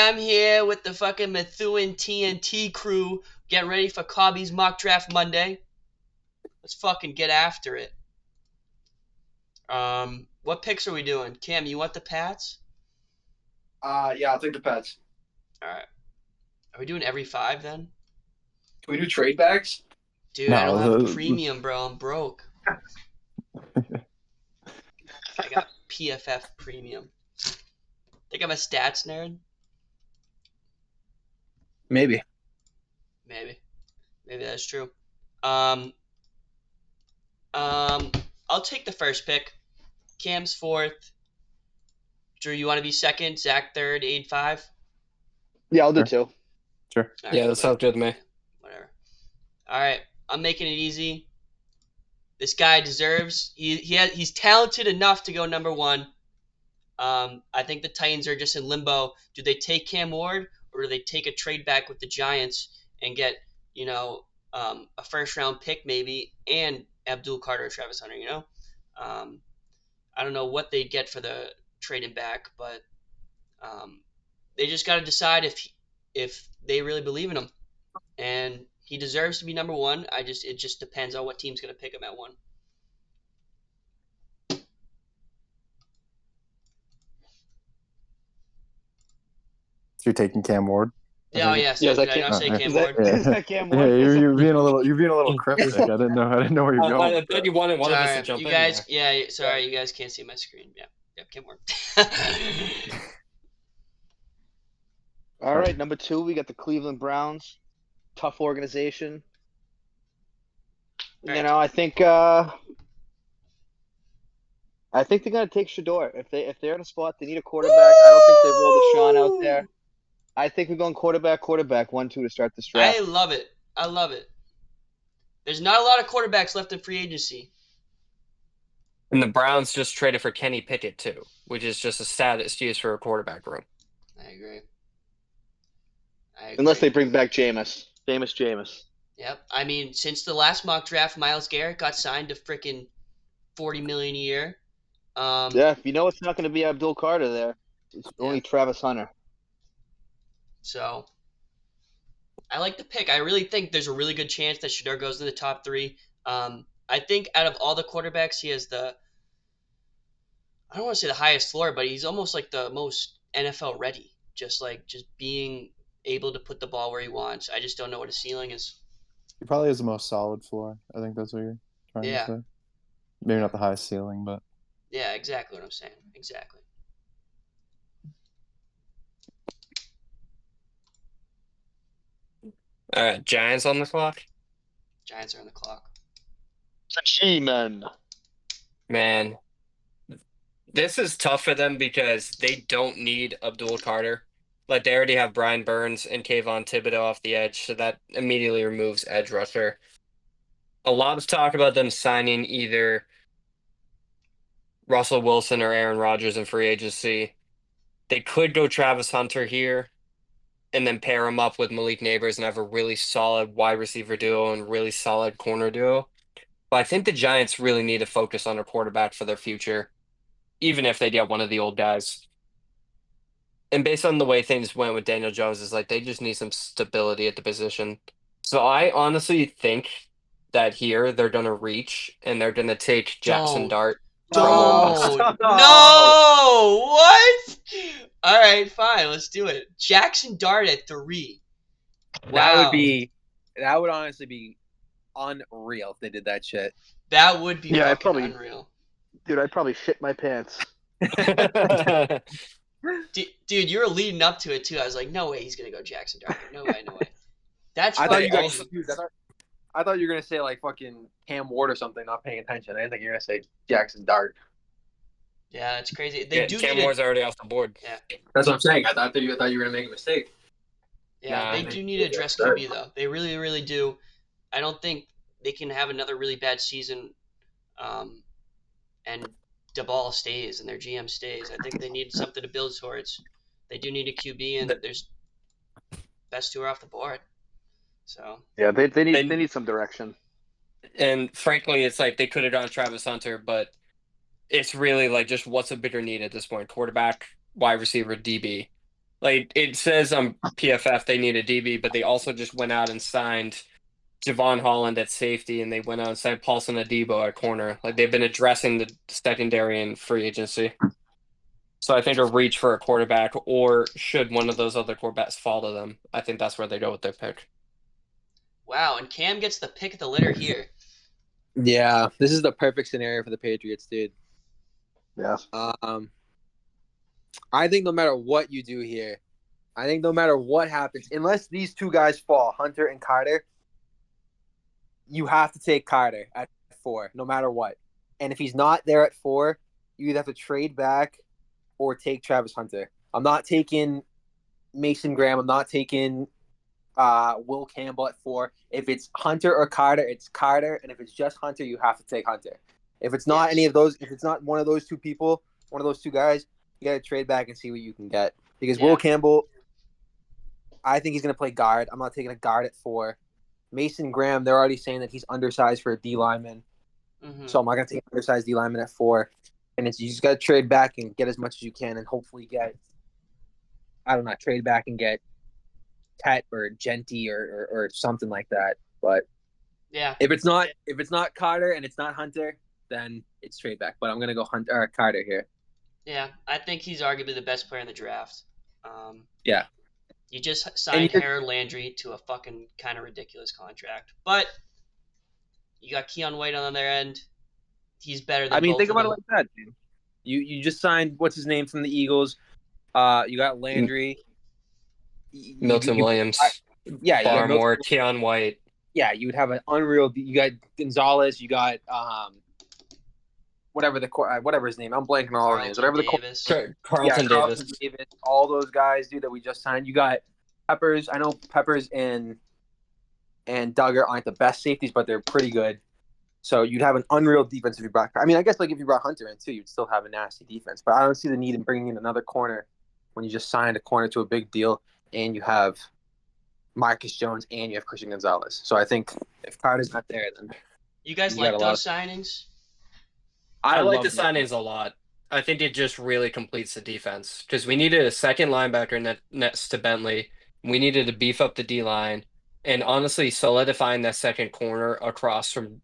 I'm here with the fucking Methuen TNT crew getting ready for Cobby's mock draft Monday. Let's fucking get after it. What picks are we doing? Cam, you want the Pats? Yeah, I'll take the Pats. All right. Are we doing every 5 then? Can we do trade backs? Dude, I don't have premium, bro. I'm broke. I got PFF premium. Think I'm a stats nerd? Maybe that's true. I'll take the first pick. Cam's 4th. Drew, you want to be 2nd? Zach 3rd, Aid 5? Yeah, I'll do 2. Sure. Right, yeah, that sounds good to me. Whatever. All right, I'm making it easy. This guy deserves. He's talented enough to go number 1. I think the Titans are just in limbo. Do they take Cam Ward or do they take a trade back with the Giants and get a first round pick maybe and Abdul Carter or Travis Hunter? I don't know what they'd get for the trading back, but they just got to decide if they really believe in him, and he deserves to be number 1. It just depends on what team's going to pick him at 1. So you're taking Cam Ward? Yeah, yes. Yeah, Did I not say Cam Ward? Is that Cam Yeah, Ward? you're being a little cryptic. I didn't know where you're going. I bet you wanted one of us to jump you in guys, there. yeah, sorry, you guys can't see my screen. Yeah, Cam Ward. All right, number 2, we got the Cleveland Browns. Tough organization. Right. You know, I think they're gonna take Shador. If they're in a spot they need a quarterback. I don't think they roll Deshaun out there. I think we're going quarterback 1-2 to start this draft. I love it. There's not a lot of quarterbacks left in free agency. And the Browns just traded for Kenny Pickett too, which is just a sad excuse for a quarterback room. I agree. Unless they bring back Jameis. Jameis. Yep. I mean, since the last mock draft, Myles Garrett got signed to freaking $40 million a year. Yeah, you know it's not going to be Abdul Carter there. It's only Travis Hunter. So, I like the pick. I really think there's a really good chance that Shador goes in the top 3. I think out of all the quarterbacks, he has I don't want to say the highest floor, but he's almost like the most NFL ready. Just being able to put the ball where he wants. I just don't know what his ceiling is. He probably has the most solid floor. I think that's what you're trying to say. Maybe not the highest ceiling, but yeah, exactly what I'm saying. Exactly. All right, Giants on the clock. Giants are on the clock. G-Men. Man, this is tough for them because they don't need Abdul Carter. Like, they already have Brian Burns and Kayvon Thibodeau off the edge, so that immediately removes edge rusher. A lot of talk about them signing either Russell Wilson or Aaron Rodgers in free agency. They could go Travis Hunter here and then pair him up with Malik Neighbors and have a really solid wide receiver duo and really solid corner duo. But I think the Giants really need to focus on a quarterback for their future, even if they get one of the old guys. And based on the way things went with Daniel Jones, is like they just need some stability at the position. So I honestly think that here they're going to reach and they're going to take Jackson Dart. No! What? All right, fine. Let's do it. Jackson Dart at 3. Wow. That would honestly be unreal if they did that shit. That would be unreal. Dude, I'd probably shit my pants. Dude, you were leading up to it too. I was like, no way he's gonna go Jackson Dart. No way. I thought you guys confused. I thought you were gonna say like fucking Cam Ward or something, not paying attention. I didn't think you were gonna say Jackson Dart. Yeah, that's crazy. Cam Ward's already off the board. Yeah. That's what I'm saying. I thought you were gonna make a mistake. Yeah, they do need to address QB though. They really, really do. I don't think they can have another really bad season, and DeBall stays and their GM stays. I think they need something to build towards. They do need a QB, and there's best 2 are off the board. So yeah, they need some direction. And frankly, it's like they could have gone Travis Hunter, but it's really like just what's a bigger need at this point: quarterback, wide receiver, DB. Like it says on PFF they need a DB, but they also just went out and signed Javon Holland at safety, and they went out and signed Paulson Adebo at corner. Like they've been addressing the secondary and free agency. So I think a reach for a quarterback, or should one of those other quarterbacks fall to them, I think that's where they go with their pick. Wow, and Cam gets the pick of the litter here. Yeah, this is the perfect scenario for the Patriots, dude. Yes. I think no matter what you do here, I think no matter what happens, unless these two guys fall, Hunter and Carter, you have to take Carter at 4, no matter what. And if he's not there at 4, you either have to trade back or take Travis Hunter. I'm not taking Mason Graham. I'm not taking Will Campbell at 4. If it's Hunter or Carter, it's Carter. And if it's just Hunter, you have to take Hunter. If it's not any of those, if it's not one of those two people, one of those two guys, you got to trade back and see what you can get. Because Will Campbell, I think he's going to play guard. I'm not taking a guard at 4. Mason Graham, they're already saying that he's undersized for a D lineman. Mm-hmm. So I'm not going to take an undersized D lineman at 4. And you just got to trade back and get as much as you can and hopefully get, I don't know, trade back and get Tet or Genty or something like that. But yeah, if it's not Carter and it's not Hunter, then it's trade back. But I'm gonna go Carter here. Yeah, I think he's arguably the best player in the draft. Yeah. You just signed Harold Landry to a fucking kind of ridiculous contract, but you got Keon White on their end. He's better than. Think about it like that, dude. You just signed what's his name from the Eagles. You got Landry. Milton Williams. Yeah, Barmore, Keon White. Yeah, you would have an unreal. You got Gonzalez. You got whatever his name. I'm blanking on all the names. Whatever Carlton Davis. All those guys, dude, that we just signed. You got Peppers. I know Peppers and Duggar aren't the best safeties, but they're pretty good. So you'd have an unreal defense if you brought. I mean, I guess like if you brought Hunter in too, you'd still have a nasty defense. But I don't see the need in bringing in another corner when you just signed a corner to a big deal and you have Marcus Jones and you have Christian Gonzalez. So I think if Carter's not there, then you guys like those signings. I like the signings a lot. I think it just really completes the defense because we needed a second linebacker next to Bentley. We needed to beef up the D line, and honestly, solidifying that second corner across from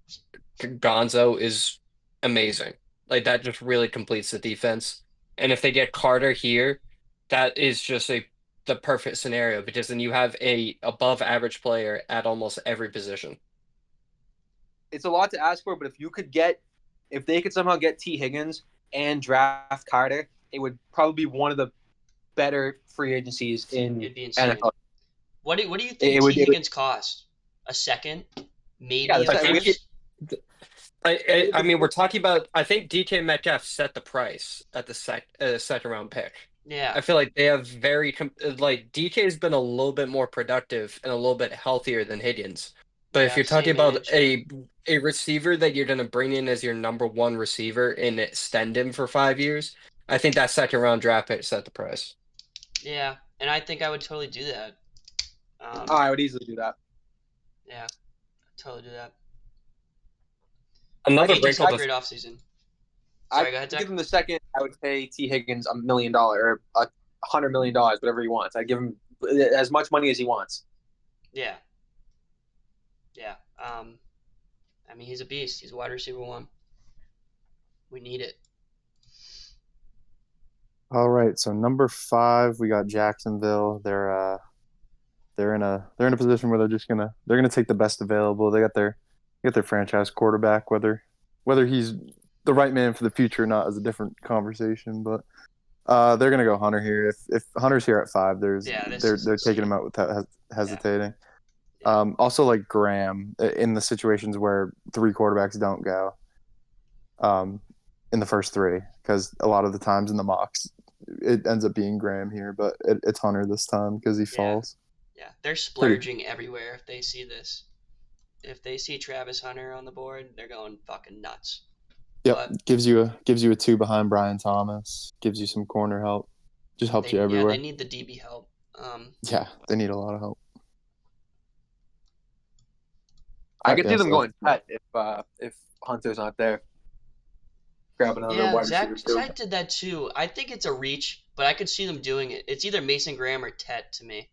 Gonzo is amazing. Like that just really completes the defense. And if they get Carter here, that is just the perfect scenario because then you have a above average player at almost every position. It's a lot to ask for, but if they could somehow get T. Higgins and draft Carter, it would probably be one of the better free agencies in NFL. What do you think T. Higgins cost? A second? Maybe a first? I mean, we're talking about. I think DK Metcalf set the price at the second round pick. Yeah, I feel like they have DK's been a little bit more productive and a little bit healthier than Higgins. But if you're talking about a receiver that you're going to bring in as your number one receiver and extend him for 5 years, I think that second round draft pick set the price. Yeah, and I think I would totally do that. I would easily do that. Yeah, I'd totally do that. Another great offseason. Sorry, go ahead, Zach. Give him the second. I would pay T. Higgins $1 million or $100 million, whatever he wants. I'd give him as much money as he wants. Yeah. Yeah. I mean, he's a beast. He's wide receiver 1. We need it. All right, so number 5, we got Jacksonville. They're in a position where they're gonna take the best available. They got their franchise quarterback. Whether he's the right man for the future or not is a different conversation. But they're gonna go Hunter here. If Hunter's here at 5, they're taking him out without hesitating. Yeah. Also, like Graham in the situations where 3 quarterbacks don't go. In the first 3, because a lot of the times in the mocks it ends up being Graham here, but it's Hunter this time because he falls. Yeah, they're splurging everywhere if they see this. If they see Travis Hunter on the board, they're going fucking nuts. Yep, but gives you a 2 behind Brian Thomas, gives you some corner help, just helps you everywhere. Yeah, they need the DB help. Yeah, they need a lot of help. I could see them going Pet if Hunter's not there. grab another Yeah, wide receiver too. Zach did that too. I think it's a reach, but I could see them doing it. It's either Mason Graham or Tet to me.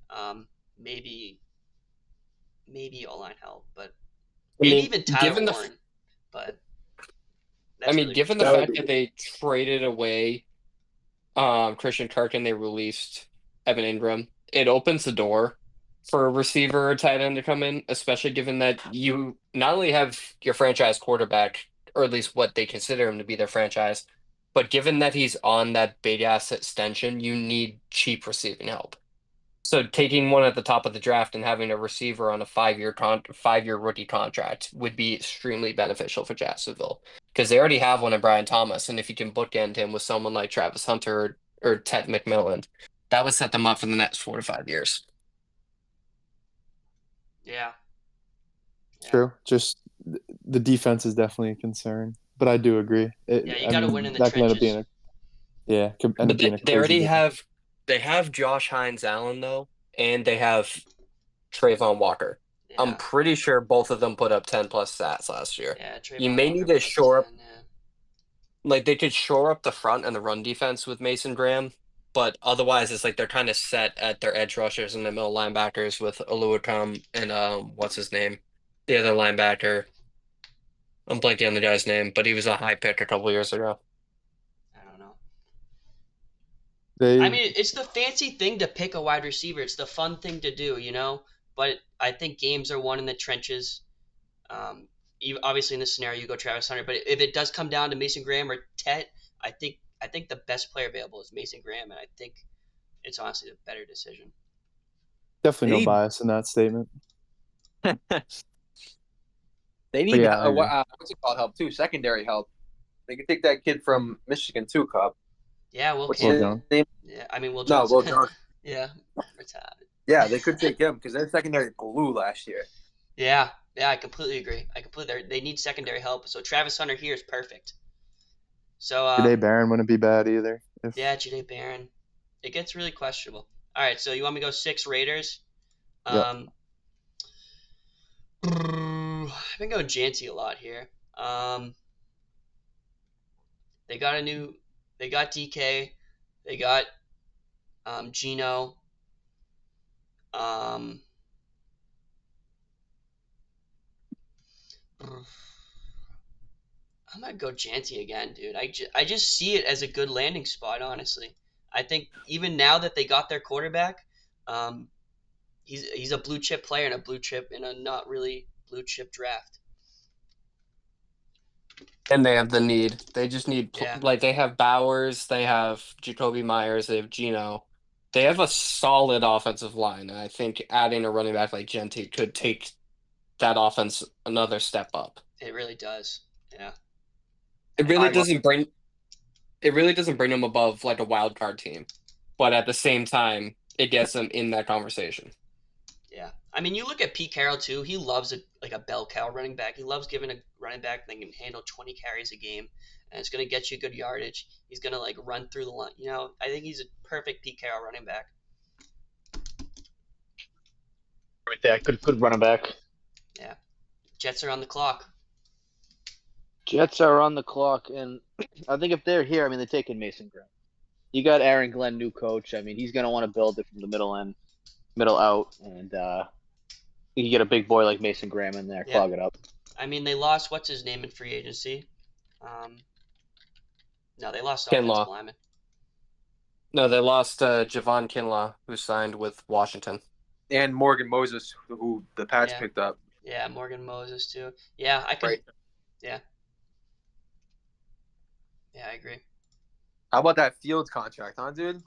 Um, maybe O-line help, but I maybe mean, even Tyler Warren. But that's really given the That would fact be- that they traded away Christian Kirk and they released Evan Ingram, it opens the door for a receiver or tight end to come in, especially given that you not only have your franchise quarterback, or at least what they consider him to be their franchise, but given that he's on that big asset extension, you need cheap receiving help. So taking one at the top of the draft and having a receiver on a 5-year rookie contract would be extremely beneficial for Jacksonville because they already have one in Brian Thomas, and if you can bookend him with someone like Travis Hunter or Ted McMillan, that would set them up for the next 4 to 5 years. yeah. True. Just the defense is definitely a concern, but I do agree. Yeah, you got to win in the That can end up being trenches. could end But up being a they crazy already game. have Josh Hines Allen though, and they have Trayvon Walker. I'm Yeah, pretty sure both of them put up 10+ stats last year. yeah. You Trayvon may Walker need to put up shore up 10. Yeah. like they could shore up the front and the run defense with Mason Graham, but otherwise it's like they're kind of set at their edge rushers and the middle linebackers with Oluokun and what's his name? The other linebacker. I'm blanking on the guy's name, but he was a high pick a couple years ago. I don't know. They I mean, it's the fancy thing to pick a wide receiver. It's the fun thing to do, you know. But I think games are won in the trenches. Obviously, in this scenario, you go Travis Hunter. But if it does come down to Mason Graham or Tet, I think the best player available is Mason Graham, and I think it's honestly the better decision. definitely no They- bias in that statement. They need yeah, I agree. what's it called help too? Secondary help. They could take that kid from Michigan too, Cup. Yeah, Will What's Will his Campbell. Jones. name? Yeah, I mean Will No, Jones. Will Jones. Yeah, retarded. Yeah, they could take him because their secondary blew last year. Yeah, I completely agree. They need secondary help. So Travis Hunter here is perfect. So Today Barron wouldn't be bad either. yeah, Jade Barron. It gets really questionable. All right, so you want me to go 6 Raiders? Yep. I've been going Janty a lot here. They got DK, they got Gino. Um, I'm gonna go Janty again, dude. I just see it as a good landing spot, honestly. I think even now that they got their quarterback, um, he's a blue chip player in a not really blue chip draft. And they have the need. They just need Yeah. like they have Bowers, they have Jacoby Myers, they have Gino. They have a solid offensive line, and I think adding a running back like Genti could take that offense another step up. It really does. Yeah. It really I- doesn't bring them above like a wild card team, but at the same time, it gets them in that conversation. Yeah. I mean, you look at Pete Carroll too. He loves a bell cow running back. He loves giving a running back that can handle 20 carries a game, and it's gonna get you good yardage. He's gonna like run through the line. You know, I think he's a perfect Pete Carroll running back. Right there, good running back. Jets are on the clock. Jets are on the clock, and I think if they're here, I mean, they're taking Mason Graham. You got Aaron Glenn, new coach. I mean, he's going to want to build it from the middle out, and you can get a big boy like Mason Graham in there, Yeah. clog it up. I mean, they lost what's his name in free agency. No, they lost Kinlaw. offensive lineman. No, they lost Javon Kinlaw, who signed with Washington. And Morgan Moses, who the Pats Yeah. picked up. Yeah, Morgan Moses too. Yeah, I could. Right. Yeah, I agree, How about that Fields contract, huh, dude?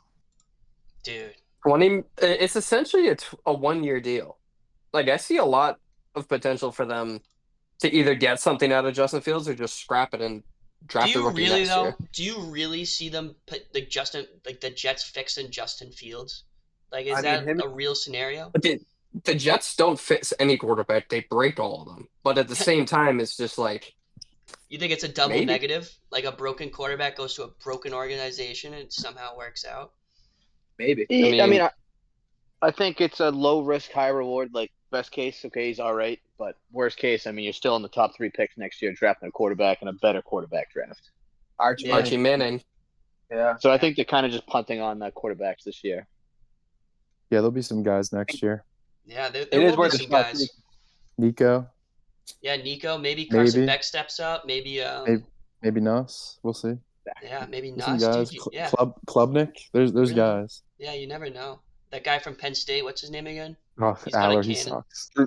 dude. 20. It's essentially a 1-year deal. Like I see a lot of potential for them to either get something out of Justin Fields or just scrap it and Do draft a you rookie really next though? year. Do you really see them put the Jets fixing Justin Fields? Like, is I mean, that him- a real scenario? But the Jets don't fix any quarterback; they break all of them. But at the same time, it's just like You think it's a double Maybe. negative? Like a broken quarterback goes to a broken organization and it somehow works out? Maybe. I mean- I think it's a low risk, high reward. Like best case, okay, he's all right, but worst case, I mean, you're still in the top 3 picks next year, drafting a quarterback in a better quarterback draft. Archie. Yeah. Archie Manning. Yeah. So I think they're kind of just punting on quarterbacks this year. Yeah, there'll be some guys next year. Yeah, there It is will be worth a some shot. guys. Nico, Yeah, Nico. Maybe Carson maybe, Beck steps up. Maybe maybe Nuss. We'll see. yeah, maybe There's some Nuss, guys. dude. Yeah, Klubnik. There's Really? guys. yeah. You never know. That guy from Penn State. What's his name again? Oh, He's got a Aller, he cannon. sucks. Drew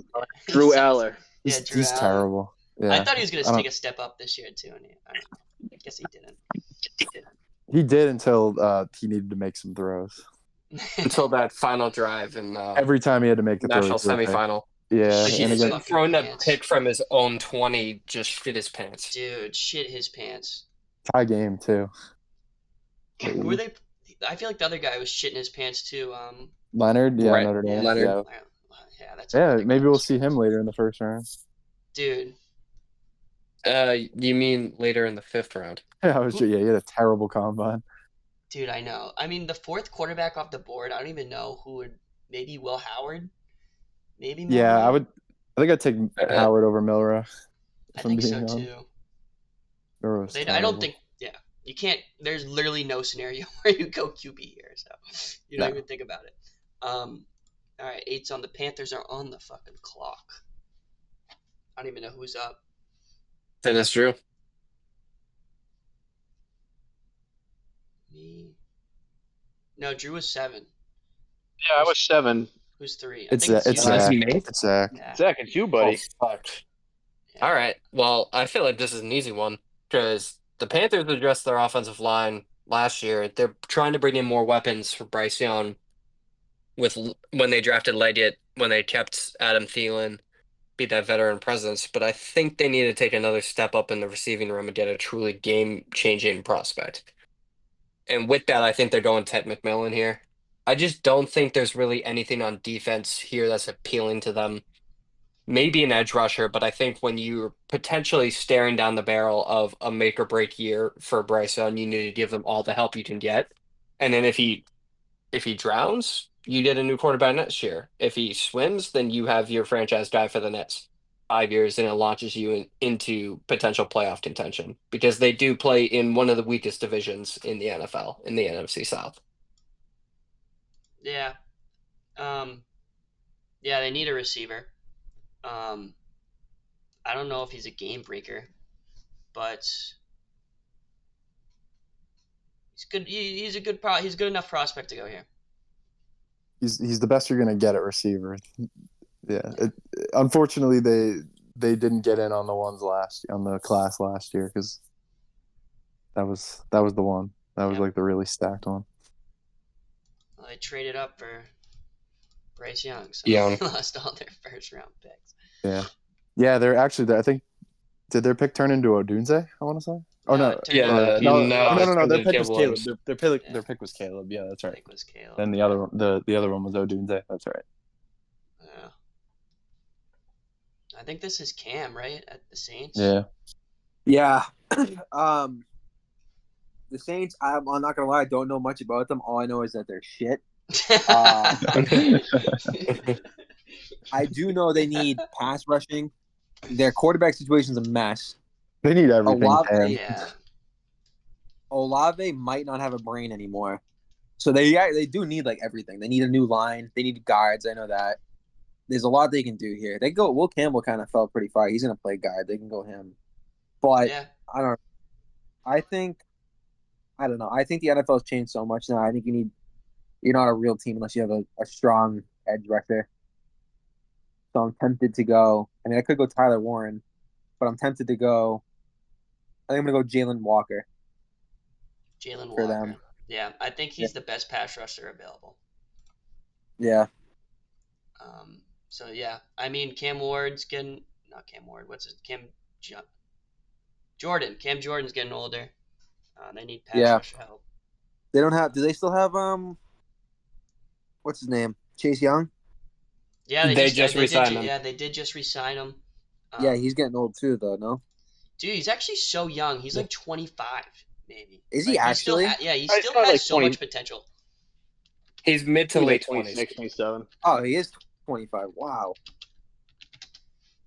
He sucks. Aller. Yeah, He's, Drew he's Aller. terrible. Yeah, I thought he was gonna I don't- take a step up this year too, and I don't know. I guess he didn't. He did until he needed to make some throws. Until that final drive in Every time he had to make a throw, national he threw a pick. semifinal. Yeah, Shit and his again, fucking Throwing that pants. pick from his own 20 just shit his pants. Dude, shit his pants. tie game too. Who were they? I feel like the other guy was shitting his pants too. Leonard, yeah, Right, Notre Dame. Leonard. Yeah, that's Yeah, another maybe guy we'll was see him crazy. later in the first round. Dude, You mean later in the 5th round? Yeah, he had a terrible combine. dude, I know. I mean, the fourth quarterback off the board. I don't even know who would. Maybe Will Howard. Maybe. Yeah, Milroe? I think I'd take Howard over Milroe. I if I'm think being so honest. too. Milroe's I terrible. don't think. Yeah, you can't. There's literally no scenario where you go QB here, so you don't No. even think about it. All right, 8's on the Panthers are on the fucking clock. I don't even know who's up. Dennis Drew. Me. No, Drew was 7. Yeah, I was 7. Who's 3? It's I think it's you. That's Zach. me? It's Zach. Yeah. Zach, it's you, buddy. Oh, fuck. Yeah. All right. Well, I feel like this is an easy one because the Panthers addressed their offensive line last year. They're trying to bring in more weapons for Bryce Young with when they drafted Leggett, when they kept Adam Thielen, be that veteran presence. But I think they need to take another step up in the receiving room and get a truly game-changing prospect. And with that, I think they're going Ted McMillan here. I just don't think there's really anything on defense here that's appealing to them. Maybe an edge rusher, but I think when you're potentially staring down the barrel of a make or break year for Bryce Young, you need to give them all the help you can get. And then if he drowns, you get a new quarterback next year. If he swims, then you have your franchise guy for the next 5 years, and it launches you into potential playoff contention because they do play in one of the weakest divisions in the NFL, in the NFC South. Yeah. Yeah, they need a receiver. I don't know if he's a game breaker, but he's good. He's a good he's good enough prospect to go here. He's the best you're gonna get at receiver. Yeah. Unfortunately, they didn't get in on the class last year because that was the one that was Yeah. like the really stacked one. Well, they traded up for Bryce Young, so Young. they lost all their first round picks. Yeah, they're actually. I think did their pick turn into Odunze? I want to say. Oh no, it turned Yeah, out no, no, Their it's pick was Caleb Caleb. Williams. Their pick was Caleb. Yeah, that's I right. think it was Caleb. Then the other one was Odunze. That's right. Yeah. I think this is Cam, right? At the Saints. Yeah. Yeah. The Saints, I'm not gonna lie, I don't know much about them. All I know is that they're shit. I do know they need pass rushing. Their quarterback situation's a mess. They need everything. Olave, Cam. Yeah. Olave might not have a brain anymore. So they do need like everything. They need a new line. They need guards. I know that. There's a lot they can do here. They go. Will Campbell kind of fell pretty far. He's gonna play guard. They can go him. But Yeah. I don't. I don't know. I think the NFL's changed so much now. I think you're not a real team unless you have a strong edge rusher. So I'm tempted to go. I mean, I could go Tyler Warren, but I'm tempted to go. I think I'm gonna go Jalen Walker. Jalen For Walker. them. Yeah, I think he's the best pass rusher available. Yeah. So yeah, I mean Cam Ward's getting not Cam Ward. What's his Jordan? Cam Jordan's getting older. They need pass Yeah. rusher help. They don't have. Do they still have what's his name? Chase Young. Yeah, They just re-signed him. Yeah, they did just re-sign him. Yeah, he's getting old too, though. No. Dude, he's actually so young. He's like 25, maybe. Is he actually? He He's still probably has like so 20. much potential. He's mid to late 20s. 26, 27. Oh, he is 25. Wow.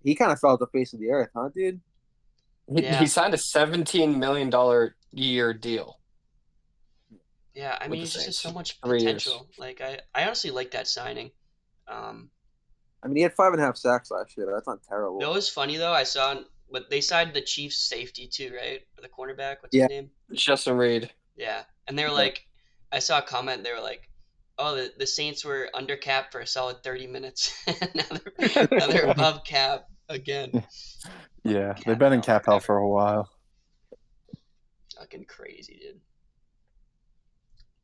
He kind of fell off the face of the earth, huh, dude? Yeah. He signed a $17 million year deal Yeah, I with mean, the he just has Saints. so much 3 years. potential. Like, I honestly like that signing. Um, I mean, he had 5.5 sacks last year. That's not you terrible. know what's funny though? I saw, but they signed the Chiefs safety too, right? Or the cornerback. What's his Yeah. name? Justin Reed. Yeah, and they were Yeah. like, I saw a comment. They were like, "Oh, the Saints were under cap for a solid 30 minutes. Now they're above cap again." Yeah, Fucking they've cap been in hell cap hell forever. for a while. Fucking crazy, dude.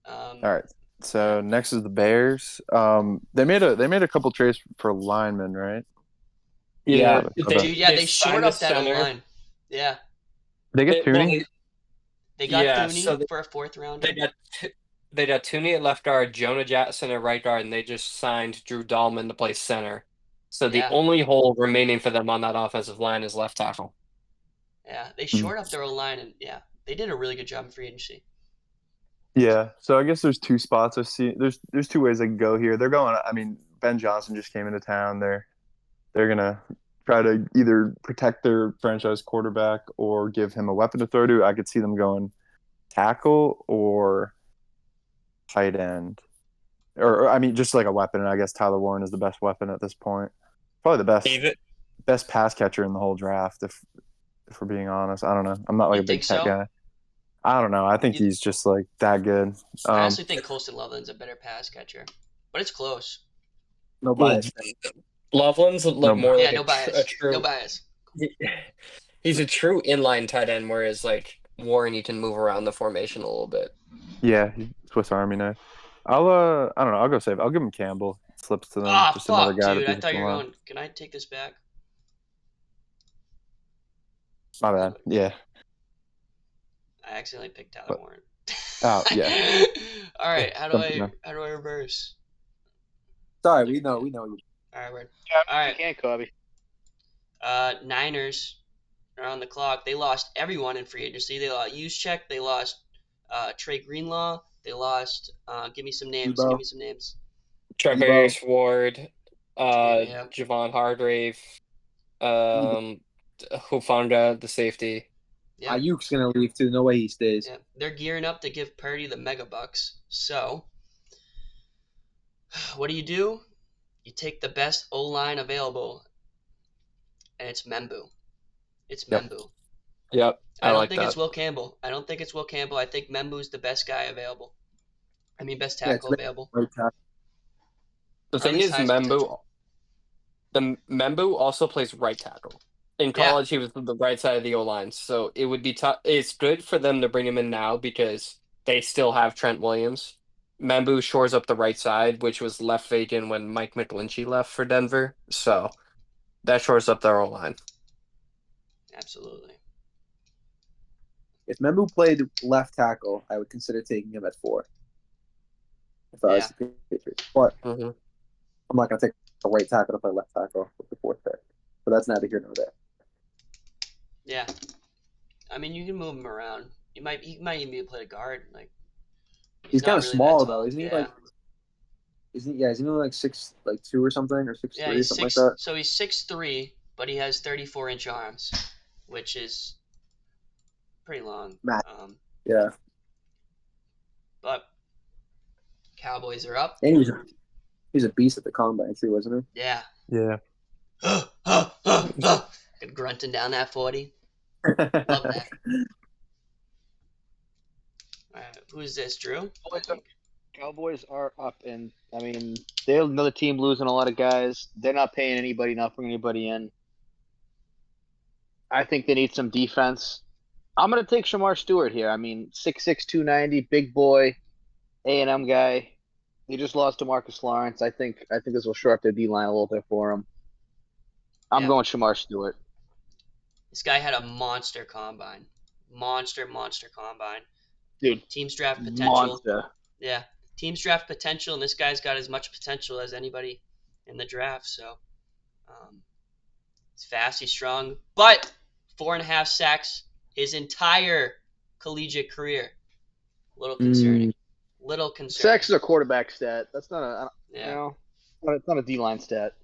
All right. So next is the Bears. They made a couple trades for linemen, right? Yeah. Dude, yeah, They they shored signed a up that O center. line. Yeah, They get Well, Tooney. they got yeah, so Thuney for a fourth they rounder. got they got Tooney at left guard, Jonah Jackson at right guard, and they just signed Drew Dahlman to play center. So the Yeah, only hole remaining for them on that offensive line is left tackle. yeah, they Hmm. shored up their O line, and yeah, they did a really good job in free agency. Yeah. So I guess there's two spots I see. There's two ways they can go here. They're going. I mean, Ben Johnson just came into town. They're gonna try to either protect their franchise quarterback or give him a weapon to throw to. I could see them going tackle or tight end, or I mean, just like a weapon. And I guess Tyler Warren is the best weapon at this point. Probably the Even best pass catcher in the whole draft. If we're being honest, I don't know. I'm not like You a big think tech so? guy. I don't know. I think You, he's just like that good. I honestly think Colston Loveland's a better pass catcher, but it's close. No well, bias. Loveland's like No, more Yeah, like no a bias, no true. bias. He's a true inline tight end, whereas like Warren, you can move around the formation a little bit. yeah, he's Swiss Army knife. I don't know. I'll go save. I'll give him Campbell. Slips to them. Ah, Just another fuck, guy to dude. I pick up thought the you were line. going. Can I take this back? My bad. Yeah. I accidentally picked Tyler But Warren. yeah. All right, how do Something, I man. how do I reverse? Sorry, we know. You. All right, word. Yeah, All right. you can't, Kobe. Niners are on the clock. They lost everyone in free agency. They lost Juszczyk. They lost Trey Greenlaw. They lost. Give me some names. Give Debo. me some names. Travis Ward, Yeah. Javon Hargrave, Debo. Hufanga, the safety. Yeah. Ayuk's gonna leave too. No way he stays. Yeah. They're gearing up to give Purdy the mega bucks. So, what do? You take the best O line available, and it's Membu. It's Yep. Membu. Yep, I I don't like think it's that. Will Campbell. I don't think it's Will Campbell. I think Membu's the best guy available. I mean, best Yeah, it's tackle available, right tackle. The or at thing least is, highest potential. Membu also plays right tackle. In Yeah. college, he was the right side of the O line, so it would be tough. It's good for them to bring him in now because they still have Trent Williams. Membu shores up the right side, which was left vacant when Mike McGlinchey left for Denver. So that shores up their O line. Absolutely. If Membu played left tackle, I would consider taking him at 4. If I was the Patriots. But Mm-hmm. I'm not gonna take a right tackle to play left tackle with the 4th pick. But that's neither here nor there. Yeah. I mean, you can move him around. He might even be able to play a guard. Like He's not kind of really small that though, tall. isn't he? Yeah. Like, isn't he like 6'2" or something, or 6'3", Yeah, he's something six. like that? So he's 6'3", but he has 34-inch arms, which is pretty long. Matt. Yeah. But Cowboys are up. And he's a beast at the combine too, wasn't Yeah. Yeah. Good grunting down that 40. he? Love that. All right, who's this, Drew? Cowboys are up, and I mean they're another team losing a lot of guys. They're not paying anybody, not bringing anybody in. I think they need some defense. I'm gonna take Shamar Stewart here. I mean, 6'6", 290, big boy, A&M guy. They just lost to Marcus Lawrence. I think this will shore up their D line a little bit for him. I'm Yeah. going Shamar Stewart. This guy had a monster combine. Monster combine. Dude, Teams draft potential. monster. Yeah. Teams draft potential, and this guy's got as much potential as anybody in the draft. So he's fast, he's strong, but 4.5 sacks his entire collegiate career. Little concerning. Little concerning. Sacks is a quarterback stat. That's not a Yeah. it's not a D line stat.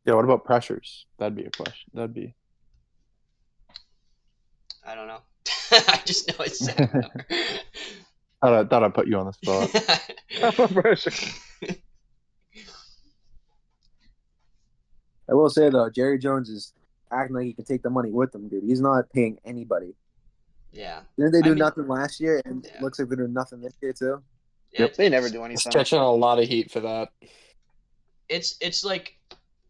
Yeah. What about pressures? That'd be a question. That'd be. I don't know. I just know it's Zach Miller. Thought I'd put you on the spot. I will say though, Jerry Jones is acting like he can take the money with him, dude. He's not paying anybody. Yeah. Didn't they I do mean, nothing last year? And yeah. it looks like they're doing nothing this year too. Yep. They never do He's anything. catching a lot of heat for that. It's like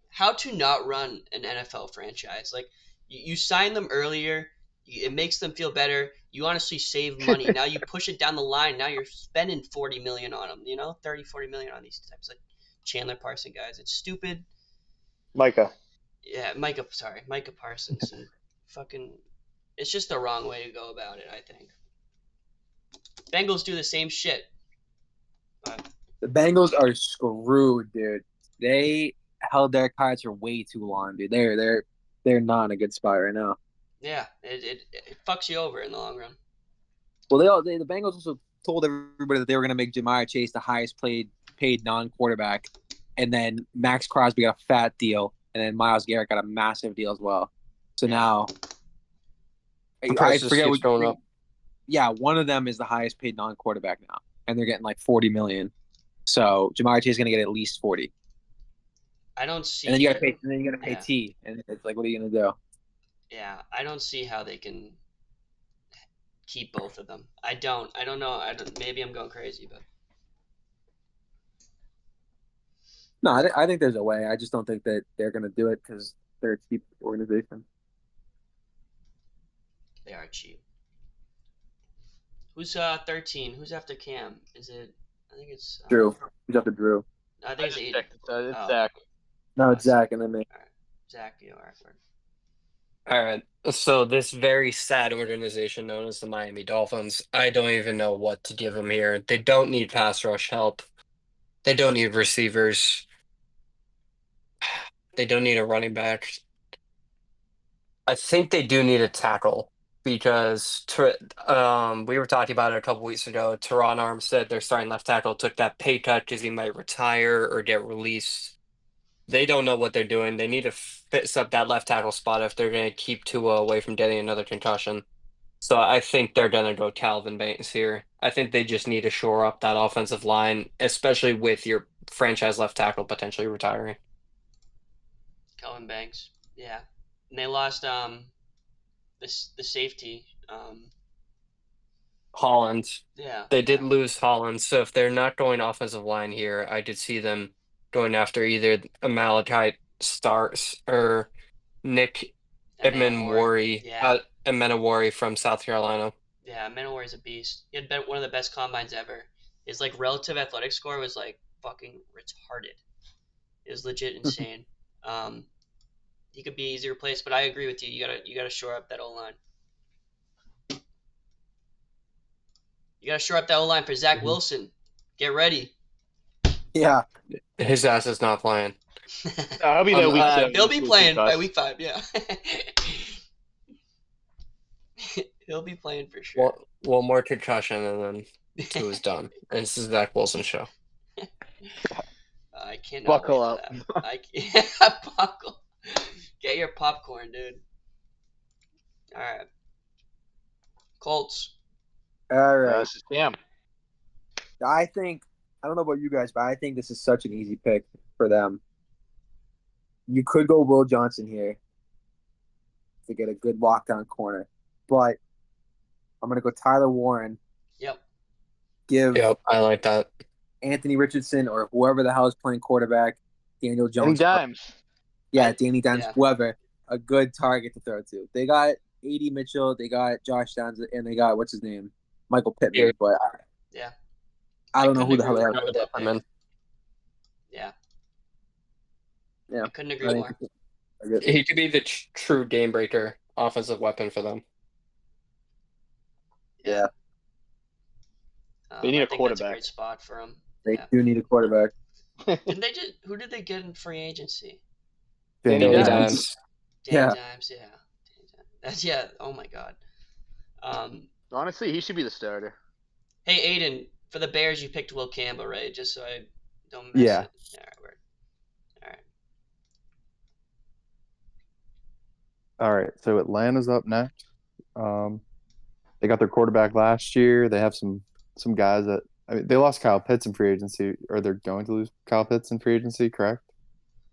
how to not run an NFL franchise. Like you sign them earlier, it makes them feel better. You honestly save money. Now you push it down the line. Now you're spending 40 million on them. 30-40 million on these types of Chandler Parson guys. It's stupid. Micah. Yeah, Micah Parsons and fucking. It's just the wrong way to go about it. I think. Bengals do the same shit. But The Bengals are screwed, dude. They held their cards for way too long, dude. They're not in a good spot right now. yeah, it fucks you over in the long run. Well, the Bengals also told everybody that they were going to make Jamar Chase the highest paid non-quarterback, and then Max Crosby got a fat deal, and then Myles Garrett got a massive deal as well. So now, The I price just forget keeps what. going up. Yeah, one of them is the highest paid non-quarterback now, and they're getting like 40 million. So Jamar Chase is going to get at least 40, I don't see. and then you got to pay Yeah. T, and it's like, what are you going to do? Yeah, I don't see how they can keep both of them. I don't know. Maybe I'm going crazy, but No, I think there's a way. I just don't think that they're going to do it because they're a cheap organization. they are cheap. Who's 13? Who's after Cam? Is it? I think it's Drew, who's after Drew? I I think it's just Aiden. checked. It's Oh. Zach. No, it's Zach, and then me. Zach, you are. All right. So this very sad organization known as the Miami Dolphins, I don't even know what to give them here. They don't need pass rush help. They don't need receivers. They don't need a running back. I think they do need a tackle because we were talking about it a couple weeks ago. Teron Armstead, their starting left tackle, took that pay cut because he might retire or get released. They don't know what they're doing. They need to fix up that left tackle spot if they're going to keep Tua away from getting another concussion. So I think they're going to go Calvin Banks here. I think they just need to shore up that offensive line, especially with your franchise left tackle potentially retiring. Kelvin Banks. Yeah, and they lost the safety. Holland. Yeah. They did yeah. lose Holland, so if they're not going offensive line here, I could see them going after either a Malachite Starks or Nick Emanowari. Yeah. Emenawari from South Carolina. Yeah, Emanowari's a beast. He had one of the best combines ever. His like relative athletic score was like fucking retarded. It was legit insane. He could be easy to replace, but I agree with you. You gotta shore up that O line. You gotta shore up that O line for Zach Wilson. Get ready. Yeah, His ass is not playing. I'll be there week 7. They'll be playing by week 5. Yeah. He'll be playing for sure. One more concussion and then 2 is done. And it's the Zach Wilson show. I cannot Buckle wait up. for that. I can't buckle. Get your popcorn, dude. All right. Colts. all right. This is Cam. I don't know about you guys, but I think this is such an easy pick for them. You could go Will Johnson here to get a good lockdown corner, but I'm gonna go Tyler Warren. Yep. Give Yep, I like that. Anthony Richardson or whoever the hell is playing quarterback, Daniel Any Jones. dimes. Danny Dimes, Yeah. whoever, a good target to throw to. They got A.D. Mitchell, they got Josh Downs, and they got what's his name, Michael Pittman. Yeah. But Yeah. I don't know who couldn't the hell agree they more have. with that pick. Pittman. Yeah. Yeah. I couldn't I agree think more. it's good. He could be the true game breaker offensive weapon for them. Yeah. They need I a think quarterback. That's a great spot for him. They Yeah. do need a quarterback. Who did they get in free agency? Danny Danny Dimes. Dimes. Danny Yeah. Dimes, yeah. That's oh my god. Honestly, he should be the starter. Hey Aiden, for the Bears you picked Will Campbell, right? Just so I don't miss Yeah. it. Alright, word. Alright. All right, so Atlanta's up next. They got their quarterback last year. They have some guys that they lost Kyle Pitts in free agency, or they're going to lose Kyle Pitts in free agency, correct?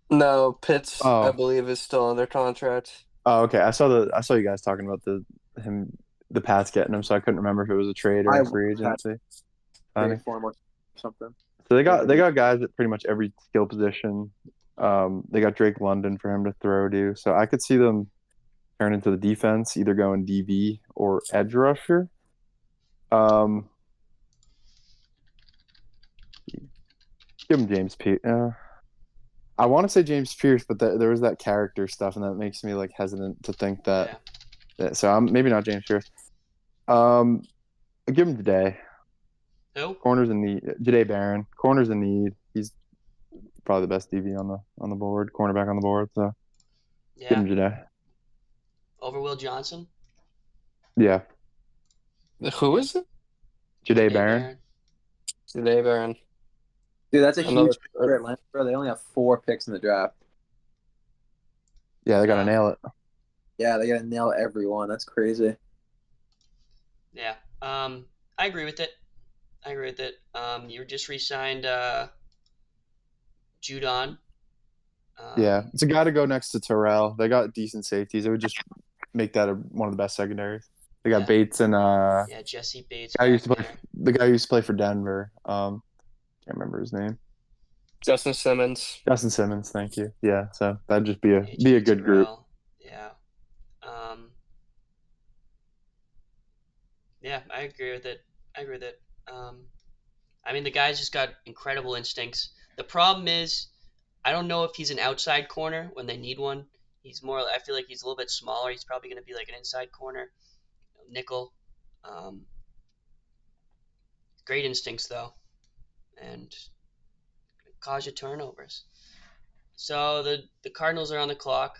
No, Pitts, I Oh, believe, is still under contract. oh, okay. I saw you guys talking about the Pats getting him, so I couldn't remember if it was a trade or I a want free Pat agency. trade for him or something. So they got guys at pretty much every skill position. They got Drake London for him to throw to, so I could see them turn into the defense, either going DB or edge rusher. Um, Give him James Pierce. I want to say James Pierce, but there was that character stuff, and that makes me like hesitant to think that. So I'm maybe not James Pierce. I give him today. Who? Corners in need. Jade Barron. Corners in need. He's probably the best DB on the board, cornerback on the board. So give Yeah. him today. Over Will Johnson? Yeah, Who is it? Jade Barron. Today, Baron. Dude, that's a Another- huge pick for Atlanta, bro. They only have 4 picks in the draft. Yeah, they gotta nail it. Yeah, they gotta nail everyone. That's crazy. Yeah. I agree with it. You just re-signed Judon. Yeah, it's a guy to go next to Terrell. They got decent safeties. It would just make that one of the best secondaries. They got Yeah. Bates and Yeah, Jesse Bates. guy used to back play. there. The guy who used to play for Denver. Can't remember his name. Justin Simmons. Justin Simmons. Thank you. Yeah, so that'd just be a AJ good group. Terrell. Yeah. Yeah, I agree with it. I mean, the guy's just got incredible instincts. The problem is, I don't know if he's an outside corner when they need one. He's more. I feel like he's a little bit smaller. He's probably going to be like an inside corner, nickel. Um, Great instincts though, and cause you turnovers. So the Cardinals are on the clock.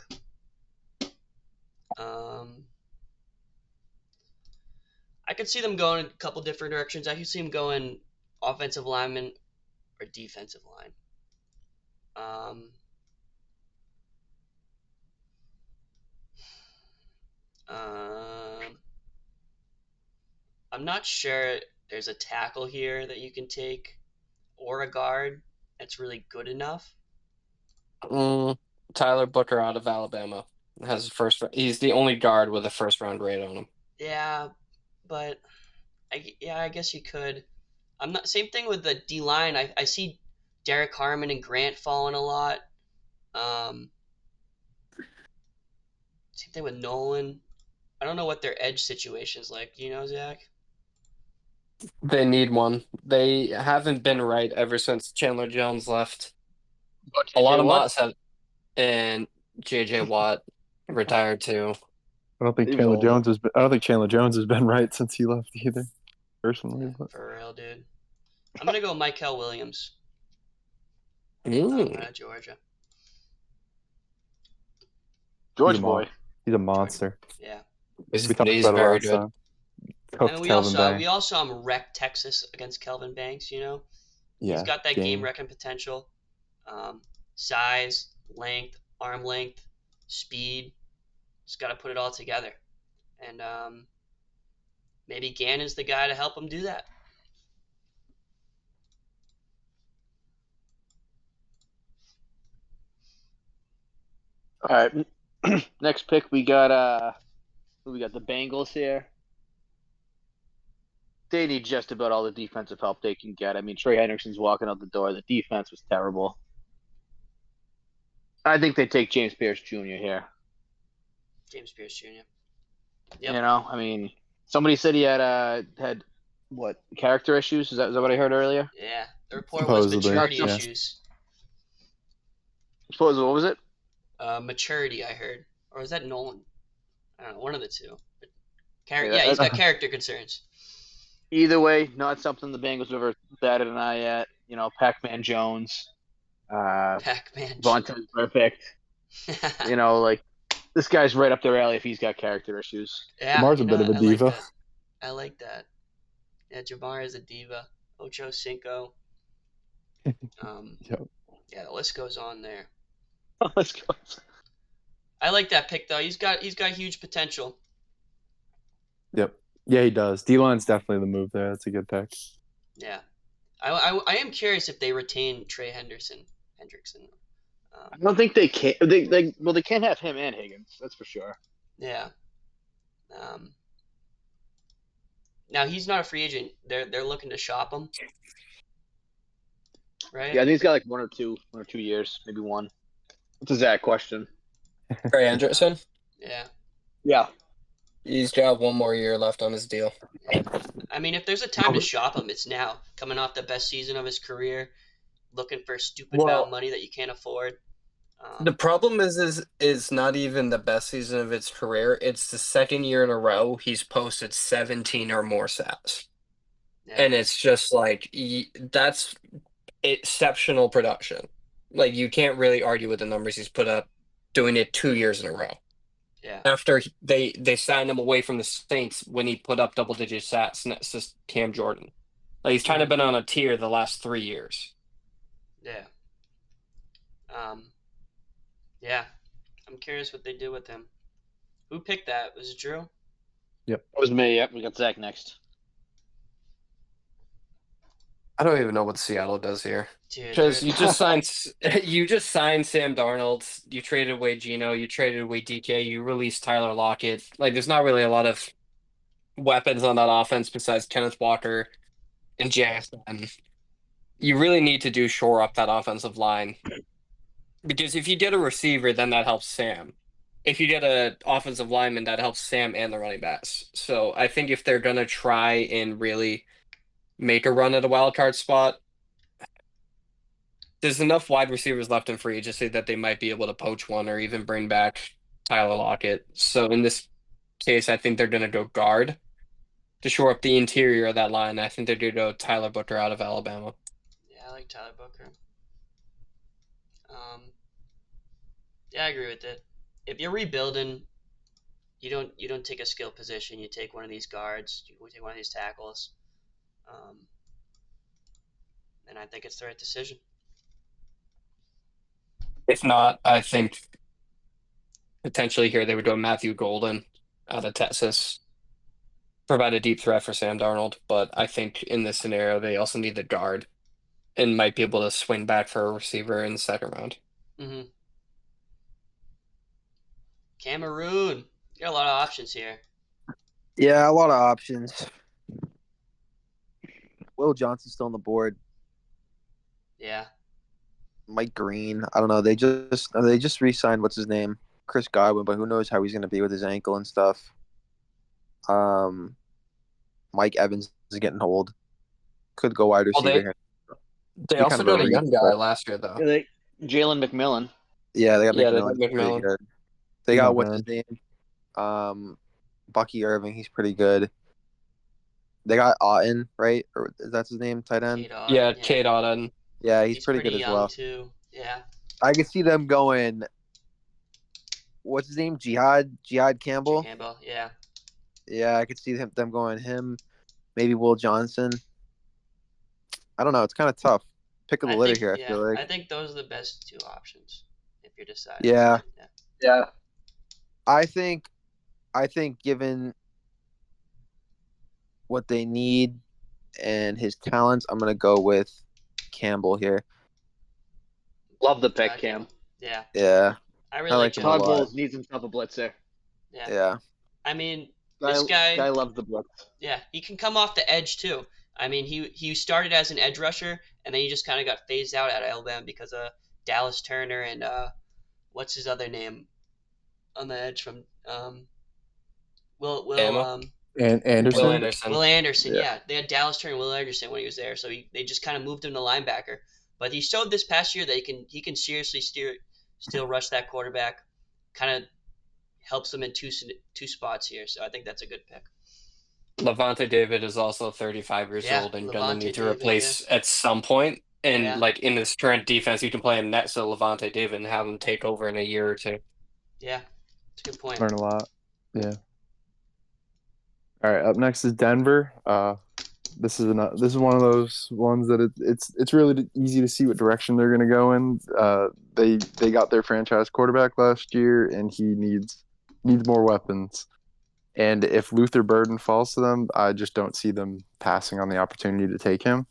I could see them going a couple different directions. I could see them going offensive lineman or defensive line. I'm not sure there's a tackle here that you can take or a guard that's really good enough. Tyler Booker out of Alabama has first. He's the only guard with a first round grade on him. Yeah, but I guess you could. I'm not. Same thing with the D line. I see Derek Harmon and Grant falling a lot. Same thing with Nolan. I don't know what their edge situation is like. Do you know, Zach? They need one. They haven't been right ever since Chandler Jones left. A lot of Motts have, and JJ Watt retired too. I don't think He was Chandler old. Jones has been. I don't think Chandler Jones has been right since he left either. Personally, but For real, dude. I'm gonna go Michael Williams out of Georgia. George He's a boy. he's a monster. Yeah. He's We talked about it very last good. time. I Cooked mean, we Kelvin Banks. all saw him wreck Texas against Kelvin Banks. You know, Yeah, he's got that game wrecking potential. Size, length, arm length, speed. Just got to put it all together. And maybe Gannon's the guy to help him do that. All right. Next pick, we got the Bengals here. They need just about all the defensive help they can get. I mean, Trey Hendrickson's walking out the door. The defense was terrible. I think they take James Pierce Jr. here. James Pierce Jr. Yep. You know, I mean, somebody said he had what, character issues? Is that what I heard earlier? Yeah. The report was Supposedly, maturity yeah. issues. Suppose what was it? Maturity, I heard. Or was that Nolan? I don't know. One of the two. But Yeah, he's got character concerns. Either way, not something the Bengals have ever batted an eye at. You know, Pac-Man Jones, Pac-Man. Vontae's perfect. You know, like, this guy's right up their alley if he's got character issues. Yeah, Jamar's a bit of a diva. I like that. Yeah, Jamar is a diva. Ocho Cinco. Yep. Yeah, the list goes on there. Let's go. I like that pick though. He's got huge potential. Yep. Yeah, he does. D-line's definitely the move there. That's a good pick. Yeah. I am curious if they retain Trey Hendrickson. I don't think they can. They can't have him and Higgins. That's for sure. Yeah. Now he's not a free agent. They're looking to shop him, right? Yeah, I think he's got like 1 or 2 years, maybe one. It's a Zach question. Trey Anderson. Yeah. Yeah. He's got 1 more year left on his deal. I mean, if there's a time to shop him, it's now. Coming off the best season of his career, looking for stupid amount Well, of money that you can't afford. the problem is not even the best season of his career. It's the second year in a row he's posted 17 or more sacks. Yeah. And it's just like that's exceptional production. Like you can't really argue with the numbers he's put up doing it 2 years in a row. Yeah. After they signed him away from the Saints when he put up double-digit stats next to Cam Jordan. Like he's kind of been on a tier the last 3 years. Yeah. Yeah. I'm curious what they do with him. Who picked that? Was it Drew? It was me. Yep. We got Zach next. I don't even know what Seattle does here. Dude, Because you just signed Sam Darnold, you traded away Geno, you traded away DK, you released Tyler Lockett. Like there's not really a lot of weapons on that offense besides Kenneth Walker and Jackson. You really need to shore up that offensive line. Because if you get a receiver, then that helps Sam. If you get an offensive lineman, that helps Sam and the running backs. So I think if they're gonna try and really make a run at a wild card spot, there's enough wide receivers left in free agency that they might be able to poach one or even bring back Tyler Lockett. So in this case, I think they're going to go guard to shore up the interior of that line. I think they're going to go Tyler Booker out of Alabama. Yeah, I like Tyler Booker. Yeah, I agree with it. If you're rebuilding, you don't take a skill position. You take one of these guards. You take one of these tackles. And I think it's the right decision. If not, I think potentially here they would go Matthew Golden out of Texas. Provide a deep threat for Sam Darnold, but I think in this scenario they also need the guard and might be able to swing back for a receiver in the second round. Mm-hmm. Cameroon. You got a lot of options here. Yeah, a lot of options. Will Johnson's still on the board. Yeah. Mike Green. I don't know. They just re-signed what's his name, Chris Godwin, but who knows how he's going to be with his ankle and stuff. Mike Evans is getting old. Could go wide receiver here. They He also kind of got a a young reach, guy but- last year though. Jalen McMillan. Yeah, they got Yeah, they McMillan. got He's pretty McMillan. good. They He's got not what's bad. his name? Bucky Irving. He's pretty good. They got Otten, right? Or that's his name, tight end. Kate Otten, Yeah, Kate Otten. Yeah, he's pretty good as young well. too. Yeah. I could see them going. What's his name? Jihad Campbell. Campbell. Yeah. Yeah, I could see them going him. Maybe Will Johnson. I don't know. It's kind of tough. Pick of the litter here. I feel like. I think those are the best two options if you're deciding. Yeah. Yeah. I think given what they need and his talents, I'm gonna go with Campbell here. Love the pick, Cam. Yeah. Yeah. I I really like like him a John. lot. Todd Bowles needs himself a blitzer. Yeah. Yeah. I mean, this guy loves the blitz. yeah, he can come off the edge too. I mean, he started as an edge rusher, and then he just kind of got phased out at Alabama because of Dallas Turner and what's his other name on the edge from Will Bama? And Anderson. Will Anderson. Will Anderson. Yeah. Yeah, they had Dallas Turner and Will Anderson when he was there, so they just kind of moved him to linebacker. But he showed this past year that he can seriously still rush that quarterback. Kind of helps them in two spots here, so I think that's a good pick. Levante David is also 35 years Yeah, old and going to Levante need to David, replace at some point. And Yeah. like in this current defense, you can play him next to Levante David and have him take over in a year or two. Yeah, it's a good point. Learn a lot. Yeah. All right. Up next is Denver. This is one of those ones that it's really easy to see what direction they're going to go in. They got their franchise quarterback last year, and he needs more weapons. And if Luther Burden falls to them, I just don't see them passing on the opportunity to take him.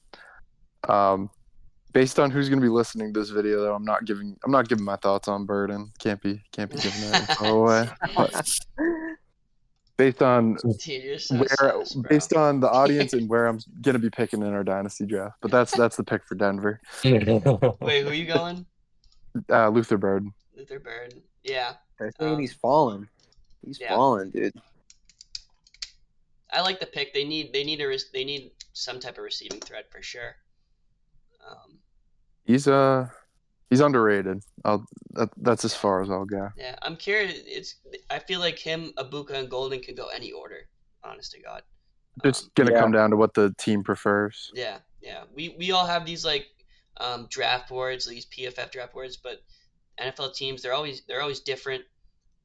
Based on who's going to be listening to this video, though, I'm not giving my thoughts on Burden. Can't be giving that info away. But based on Dude, you're so sus, bro. based on the audience and where I'm going to be picking in our dynasty draft, but that's the pick for Denver. Wait, who you going? Luther Burden. Luther Bird. Yeah. They're saying he's falling. He's falling, dude. I like the pick. They need some type of receiving threat for sure. He's underrated. That's as far as I'll go. Yeah, I'm curious. I feel like him, Abuka, and Golden can go any order. Honest to God. It's gonna come down to what the team prefers. Yeah. We all have these like draft boards, these PFF draft boards, but NFL teams they're always different.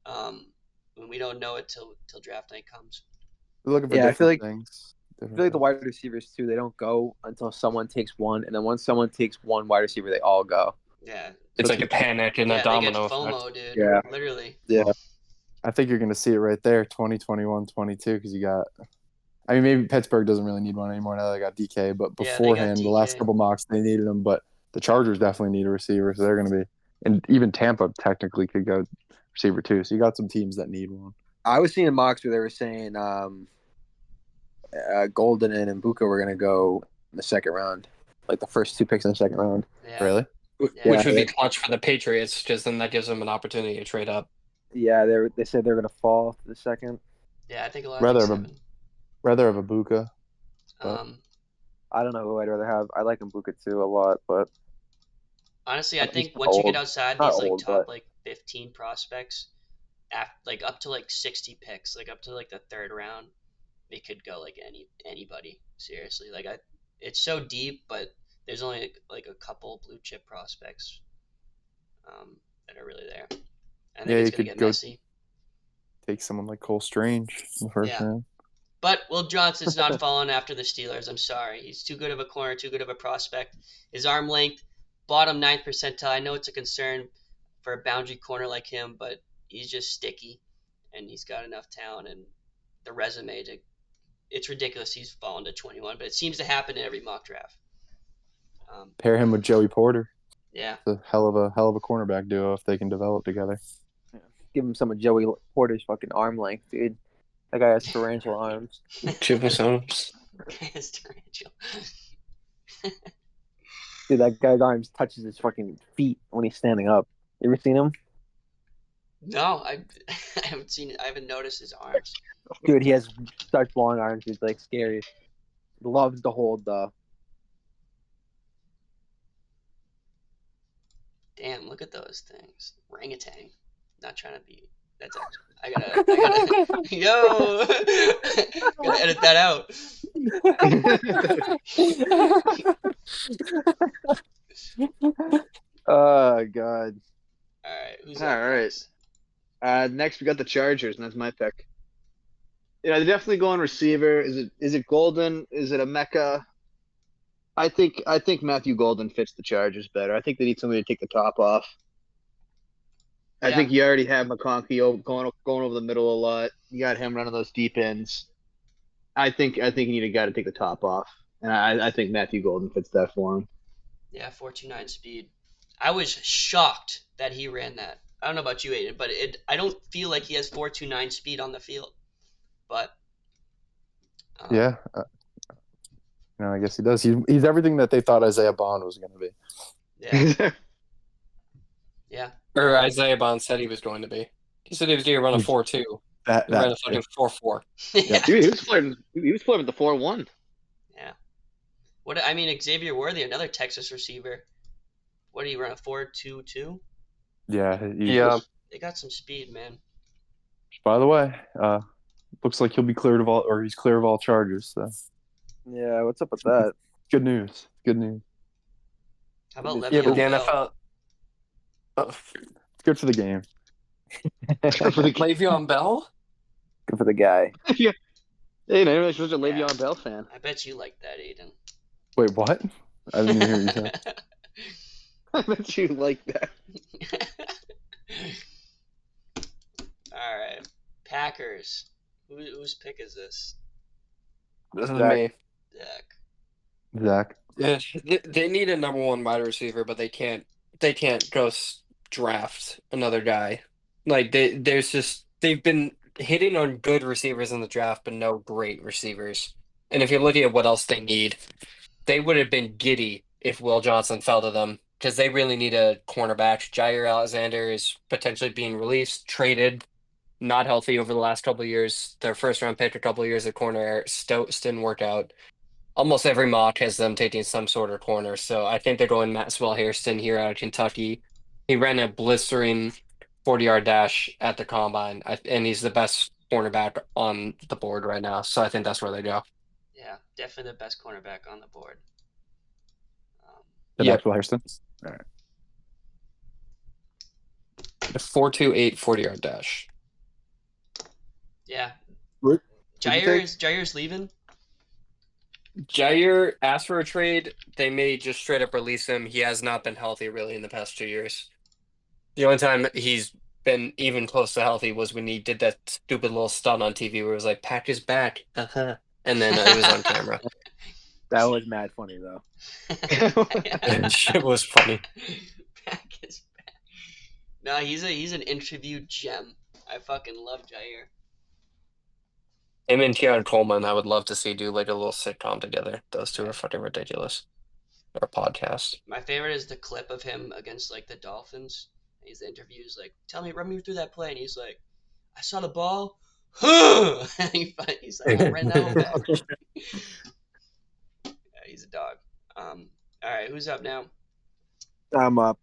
When we don't know it till draft night comes. We're looking for different things. I feel like the wide receivers too. They don't go until someone takes one, and then once someone takes one wide receiver, they all go. Yeah, it's like a panic and a domino effect. FOMO, dude. Yeah, literally. Yeah, I think you're going to see it right there, 2021, 22, because you got. I mean, maybe Pittsburgh doesn't really need one anymore now they got DK, but beforehand, the last couple mocks they needed them. But the Chargers definitely need a receiver, so they're going to be, and even Tampa technically could go receiver too. So you got some teams that need one. I was seeing mocks where they were saying Golden and Mbuka were going to go in the second round, like the first 2 picks in the second round. Yeah. Really? Yeah. Which would be clutch for the Patriots, because then that gives them an opportunity to trade up. Yeah, they said they're going to fall to the second. Yeah, I think a lot. Rather have Abuka. I don't know who I'd rather have. I like Mbuka too a lot, but honestly, I think once you get outside these like top like 15 prospects, like up to like 60 picks, like up to like the 3rd round, they could go like anybody. Seriously, like it's so deep, but there's only like a couple blue chip prospects that are really there. I think it's gonna get messy. Take someone like Cole Strange in the first round. But Will Johnson's not falling after the Steelers. I'm sorry. He's too good of a corner, too good of a prospect. His arm length, bottom 9th percentile. I know it's a concern for a boundary corner like him, but he's just sticky, and he's got enough talent and the resume to. It's ridiculous he's fallen to 21, but it seems to happen in every mock draft. Pair him with Joey Porter. Yeah, it's a hell of a cornerback duo if they can develop together. Yeah. Give him some of Joey Porter's fucking arm length, dude. That guy has tarantula arms. Chipmus arms. His tarantula. Dude, that guy's arms touches his fucking feet when he's standing up. You ever seen him? No, I haven't seen it. I haven't noticed his arms. Dude, he has such long arms. He's like scary. Loves to hold the. Damn, look at those things. Orangutan. Not trying to be. That's actually. I gotta. Yo! Gotta edit that out. Oh, God. Alright, who's All right. Next, we got the Chargers, and that's my pick. Yeah, they're definitely going receiver. Is it Golden? Is it a Mecca? I think Matthew Golden fits the Chargers better. I think they need somebody to take the top off. I think you already have McConkey going over the middle a lot. You got him running those deep ends. I think you need a guy to take the top off, and I think Matthew Golden fits that for him. Yeah, 4.29 speed. I was shocked that he ran that. I don't know about you, Aiden, but I don't feel like he has 4.29 speed on the field. But yeah, I guess he does. He's everything that they thought Isaiah Bond was going to be. Yeah. Yeah. Or Isaiah Bond said he was going to be. He said he was going to run a 4.2. That ran a fucking 4.4. Yeah. Dude, he was flirting with the 4.1. Yeah. Xavier Worthy, another Texas receiver. What did he run, a 4.22? Yeah. They got some speed, man. By the way, looks like he'll be cleared of all, or he's clear of all charges. So. Yeah, what's up with that? Good news. Good news. How about Le'Veon Yeah, but the Bell? NFL. It's good for the game. For the Le'Veon Bell? Good for the guy. Yeah. Hey, man, I'm such a Le'Veon Bell fan. I bet you like that, Aiden. Wait, what? I didn't even hear you say. I bet you like that. All right. Packers. Whose pick is this? This is Zach. me. Zach. Zach. Yeah, they need a number one wide receiver, but they can't. They can't go draft another guy. Like they've been hitting on good receivers in the draft, but no great receivers. And if you're looking at what else they need, they would have been giddy if Will Johnson fell to them because they really need a cornerback. Jair Alexander is potentially being released, traded, not healthy over the last couple of years. Their first round pick a couple of years at corner, Stokes didn't work out. Almost every mock has them taking some sort of corner. So I think they're going Maxwell Hairston here out of Kentucky. He ran a blistering 40-yard dash at the combine, and he's the best cornerback on the board right now. So I think that's where they go. Yeah, definitely the best cornerback on the board. The Yep. Maxwell Hairston. The 4.28 40-yard dash. Yeah. What'd you take? Jair's leaving. Jair asked for a trade. They may just straight up release him. He has not been healthy really in the past 2 years. The only time he's been even close to healthy was when he did that stupid little stunt on TV where it was like, pack his back. And then it was on camera. That was mad funny though. And shit was funny. Back is back. No, he's an interview gem. I fucking love Jair. Him and Keon Coleman, I would love to see do like a little sitcom together. Those two are fucking ridiculous. Or podcast. My favorite is the clip of him against like the Dolphins. He's the interviews like, run me through that play, and he's like, I saw the ball. And he's like, I ran that whole back. Yeah, he's a dog. All right, who's up now? I'm up.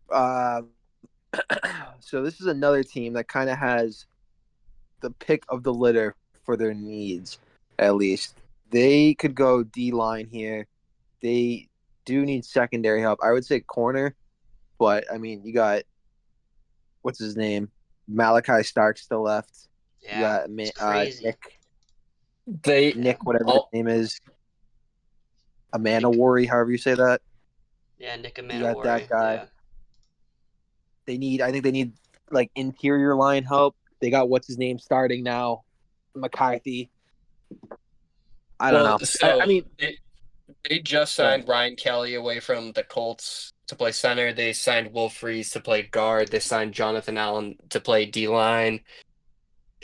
So this is another team that kind of has the pick of the litter for their needs, at least. They could go D-line here. They do need secondary help. I would say corner, but, I mean, you got, what's his name? Malachi Stark still left. Yeah, You it's got crazy. Nick, whatever Oh. his name is. Amanawari, however you say that. Yeah, Nick You got that Amanawari. guy. Yeah. I think they need, like, interior line help. They got what's his name starting now, McCarthy. I don't know. So I mean, they just signed Ryan Kelly away from the Colts to play center. They signed Will Freeze to play guard. They signed Jonathan Allen to play D-line.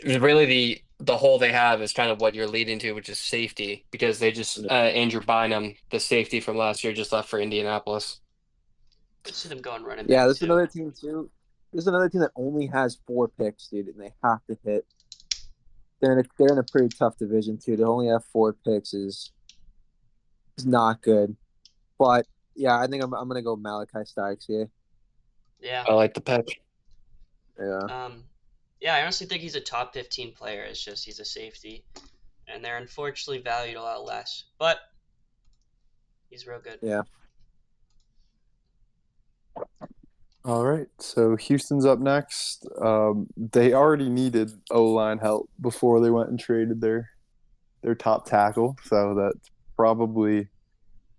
Really, the hole they have is kind of what you're leading to, which is safety, because they just Andrew Bynum, the safety from last year, just left for Indianapolis. Could see them going running yeah, back this is too. another team too. This is another team that only has 4 picks, dude, and they have to hit. They're in a pretty tough division too. To only have 4 picks is not good. But yeah, I think I'm gonna go Malachi Starks here. Yeah. I like the pick. Yeah. Yeah, I honestly think he's a top 15 player. It's just he's a safety, and they're unfortunately valued a lot less. But he's real good. Yeah. All right, so Houston's up next. They already needed O-line help before they went and traded their top tackle, so that's probably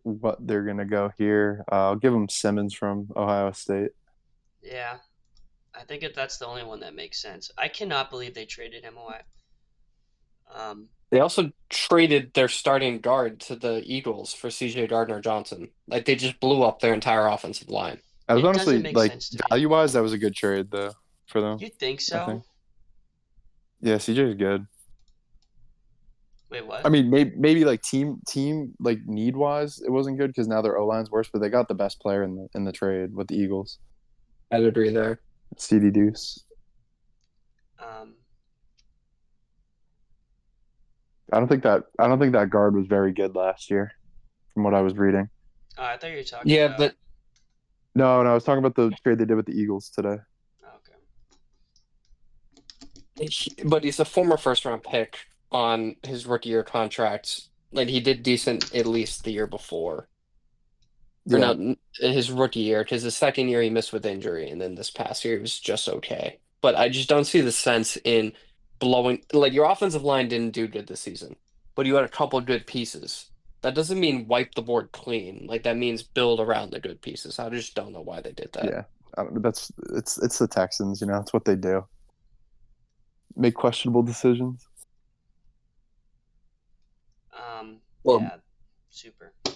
what they're gonna go here. I'll give them Simmons from Ohio State. Yeah, I think that's the only one that makes sense. I cannot believe they traded him away. They also traded their starting guard to the Eagles for C.J. Gardner-Johnson. Like they just blew up their entire offensive line. I was It honestly doesn't make like sense to me. value-wise, that was a good trade though for them. You think I so? think. Yeah, CJ is good. Wait, what? I mean, maybe like team like need wise, it wasn't good because now their O line's worse, but they got the best player in the trade with the Eagles. I'd agree there. CD Deuce. I don't think that guard was very good last year, from what I was reading. I thought you were talking Yeah, about. but No, I was talking about the trade they did with the Eagles today. But he's a former first-round pick on his rookie year contract. Like he did decent at least the year before. Or Yeah. no, his rookie year, because the second year he missed with injury, and then this past year he was just okay. But I just don't see the sense in blowing. Like your offensive line didn't do good this season, but you had a couple of good pieces. That doesn't mean wipe the board clean. Like that means build around the good pieces. I just don't know why they did that. Yeah, it's the Texans. You know, it's what they do. Make questionable decisions. Well- Yeah, super. All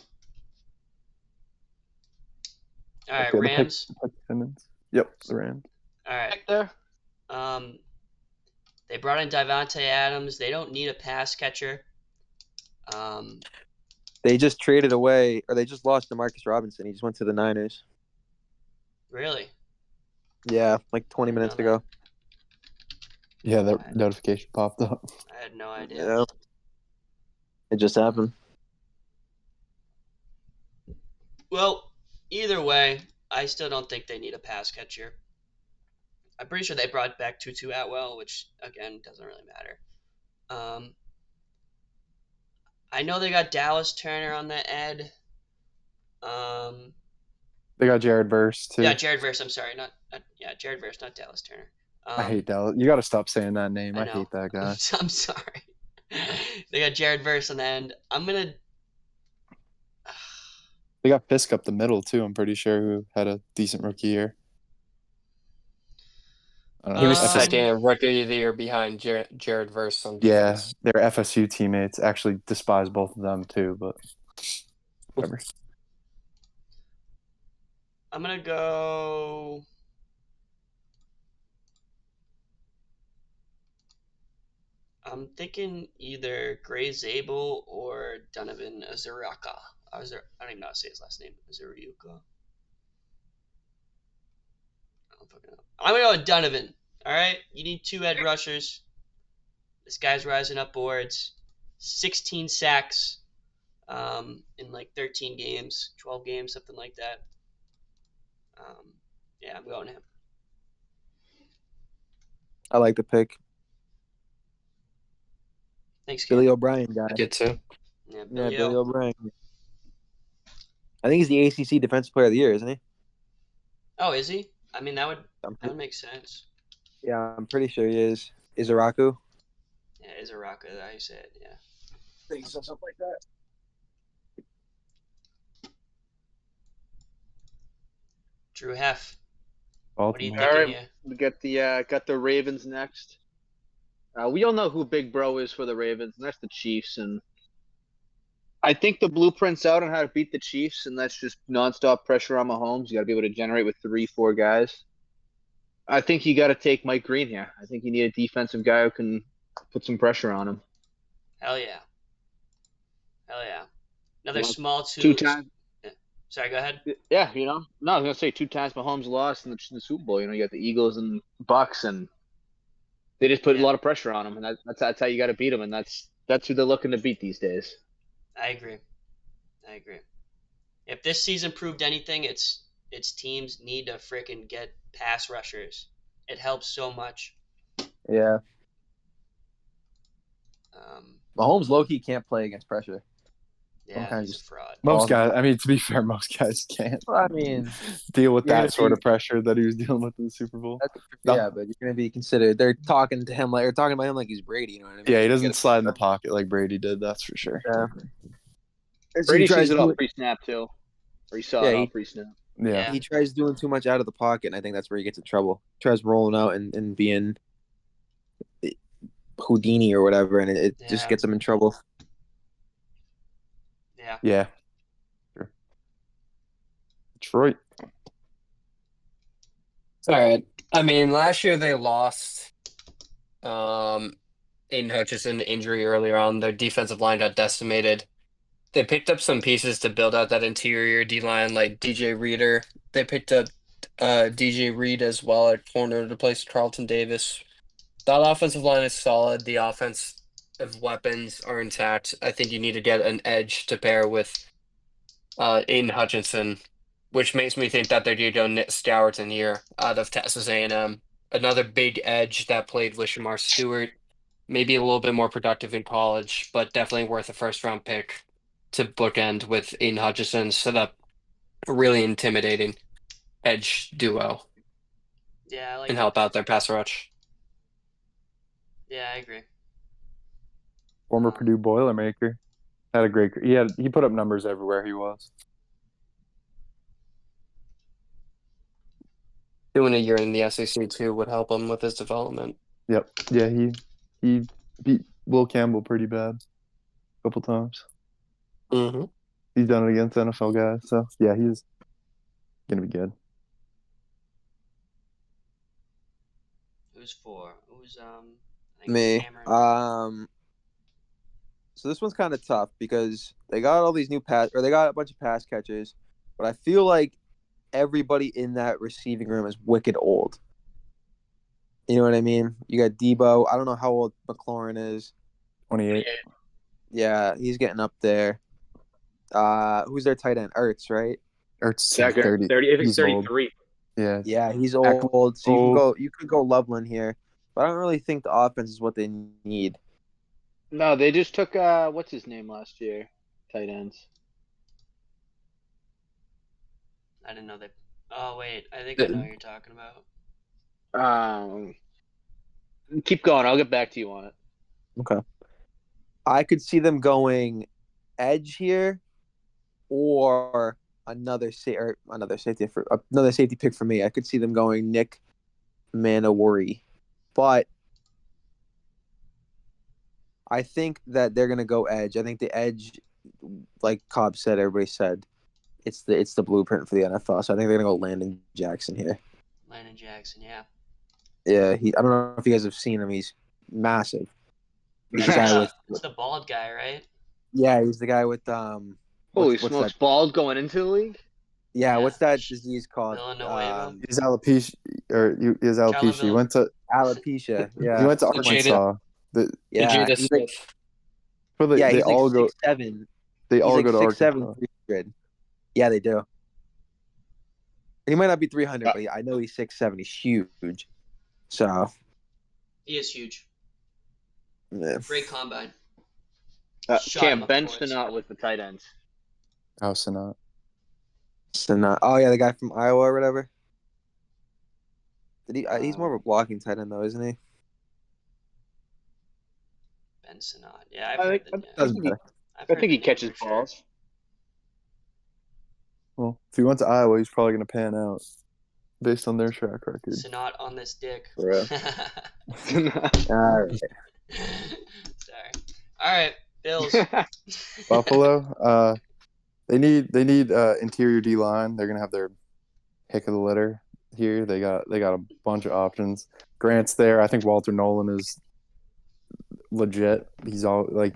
right, Okay, the Rams. Attendance. Yep, the Rams. All right. Back there. They brought in Davante Adams. They don't need a pass catcher. They just traded away, or they just lost Demarcus Robinson. He just went to the Niners. Really? Yeah, like 20 Didn't know minutes that. ago. Yeah, that notification popped up. I had no idea. Yeah. It just happened. Well, either way, I still don't think they need a pass catcher. I'm pretty sure they brought back Tutu Atwell, which again doesn't really matter. I know they got Dallas Turner on the ed. They got Jared Verse too. Yeah, Jared Verse. I'm sorry, not Jared Verse, not Dallas Turner. I hate Dallas. You got to stop saying that name. I know. hate that guy. I'm sorry. They got Jared Verse on the end. I'm gonna. They got Fisk up the middle too. I'm pretty sure who had a decent rookie year. I don't He know. was Um, second rookie of the year behind Jared Verse on Yeah, defense. they're FSU teammates. Actually, despise both of them too, but whatever. I'm gonna go. I'm thinking either Gray Zabel or Donovan Azaraka. I don't even know how to say his last name. Azariuka. I don't fucking know. I'm gonna go with Donovan. All right, you need two edge rushers. This guy's rising up boards. 16 sacks in like 13 games, 12 games, something like that. Yeah, I'm going him. I like the pick. Thanks, Cam. Billy O'Brien guy. I did too. Yeah, Yeah, Billy Billy O. O'Brien. I think he's the ACC Defensive Player of the Year, isn't he? Oh, is he? I mean, that I'm would make sense. Yeah, I'm pretty sure he is. Izaraku? Yeah, is a rocker. How you say it? Yeah. I think so, something like that. Drew Hef. What are you Baltimore. thinking All here? We got the Ravens next. We all know who Big Bro is for the Ravens, and that's the Chiefs. And I think the blueprint's out on how to beat the Chiefs, and that's just nonstop pressure on Mahomes. You got to be able to generate with 3-4 guys. I think you got to take Mike Green here. I think you need a defensive guy who can put some pressure on him. Hell yeah. Hell yeah. Another Well, small two times. Sorry, go ahead. Yeah, No, I was gonna say 2 times Mahomes lost in the Super Bowl. You got the Eagles and Bucks, and they just put a lot of pressure on him, and that's how you got to beat them, and that's who they're looking to beat these days. I agree. If this season proved anything, it's teams need to freaking get pass rushers. It helps so much. Yeah. Mahomes low-key can't play against pressure. Yeah, Sometimes he's a just- fraud. Most guys, I mean, to be fair, most guys can't Well, I mean, deal with you're that gonna sort be- of pressure that he was dealing with in the Super Bowl. No. yeah, but you're gonna be considered. They're talking to him like they're talking about him like he's Brady. You know what I mean? Yeah, he You doesn't gotta- slide in the pocket like Brady did. That's for sure. Yeah. Brady he tries sees it all doing- pre-snap too, or he saw Yeah, it all he- pre-snap. Yeah. He tries doing too much out of the pocket, and I think that's where he gets in trouble. He tries rolling out and being Houdini or whatever, and it just Yeah. gets him in trouble. Yeah. Yeah. Sure. Detroit. All right. I mean, last year they lost Aiden Hutchinson injury earlier on. Their defensive line got decimated. They picked up some pieces to build out that interior D line, like DJ Reader. They picked up DJ Reed as well at corner to replace Carlton Davis. That offensive line is solid. The offensive weapons are intact. I think you need to get an edge to pair with Aiden Hutchinson, which makes me think that they're going to go Nick Stoughton here out of Texas A&M. Another big edge that played with Shamar Stewart. Maybe a little bit more productive in college, but definitely worth a first-round pick to bookend with Aiden Hutchinson. Set up a really intimidating edge duo Yeah, I like and that. help out their pass rush. Yeah, I agree. Former Purdue Boilermaker. Had a great. He put up numbers everywhere he was. Doing a year in the SEC too would help him with his development. Yep. Yeah, he beat Will Campbell pretty bad. couple times. Mm-hmm. He's done it against NFL guys, so yeah, he's gonna be good. Who's 4? Who's I think Me. Cameron. So this one's kind of tough because they got all these they got a bunch of pass catchers, but I feel like everybody in that receiving room is wicked old. You know what I mean? You got Debo. I don't know how old McLaurin is. 28. Yeah, he's getting up there. Who's their tight end? Ertz, right? Ertz Yeah, 30. 30. I think He's old. 33. Yeah. Yeah, he's Eckler- old. So old. you could go Loveland here, but I don't really think the offense is what they need. No, they just took what's his name last year? Tight ends. I didn't know that. Oh wait, I think I know what you're talking about. Keep going. I'll get back to you on it. Okay. I could see them going edge here, or another safety pick for me. I could see them going Nick Manowari, but I think that they're gonna go edge. I think the edge, like Cobb said, everybody said, it's the blueprint for the NFL. So I think they're gonna go Landon Jackson here. Landon Jackson, yeah. Yeah, I don't know if you guys have seen him. He's massive. He's the guy with It's the bald guy, right? yeah, he's the guy with Holy what's smokes, that? bald going into the league? Yeah, Yeah. what's that disease called? Villanueva. He's alopecia, is alopecia. He Charleville. went to Alopecia. he Yeah. went to The Jada- Arkansas. The, Yeah, Jada he's like, Smith. but yeah, they he's like all go. 6'7". They He's all like go to 6'7", Arkansas. 300. Yeah, they do. He might not be 300, but I know he's 6'7". He's huge. So, He is huge. yeah. Great combine. Shot him Cam up benched or towards. not with the tight ends? House and not. Oh yeah, the guy from Iowa or whatever. Did he? He's more of Uh, a blocking tight end though, isn't he? Ben Sinnott. Yeah, I've I heard think, that. Doesn't matter. I've I heard think he the name catches for sure. balls. Well, if he went to Iowa, he's probably going to pan out based on their track record. Sinnott on this dick. For real. Sorry. All right. All right, Bills. Buffalo, they need interior D line. They're going to have their pick of the litter here. They got a bunch of options. Grant's there. I think Walter Nolan is legit. He's all like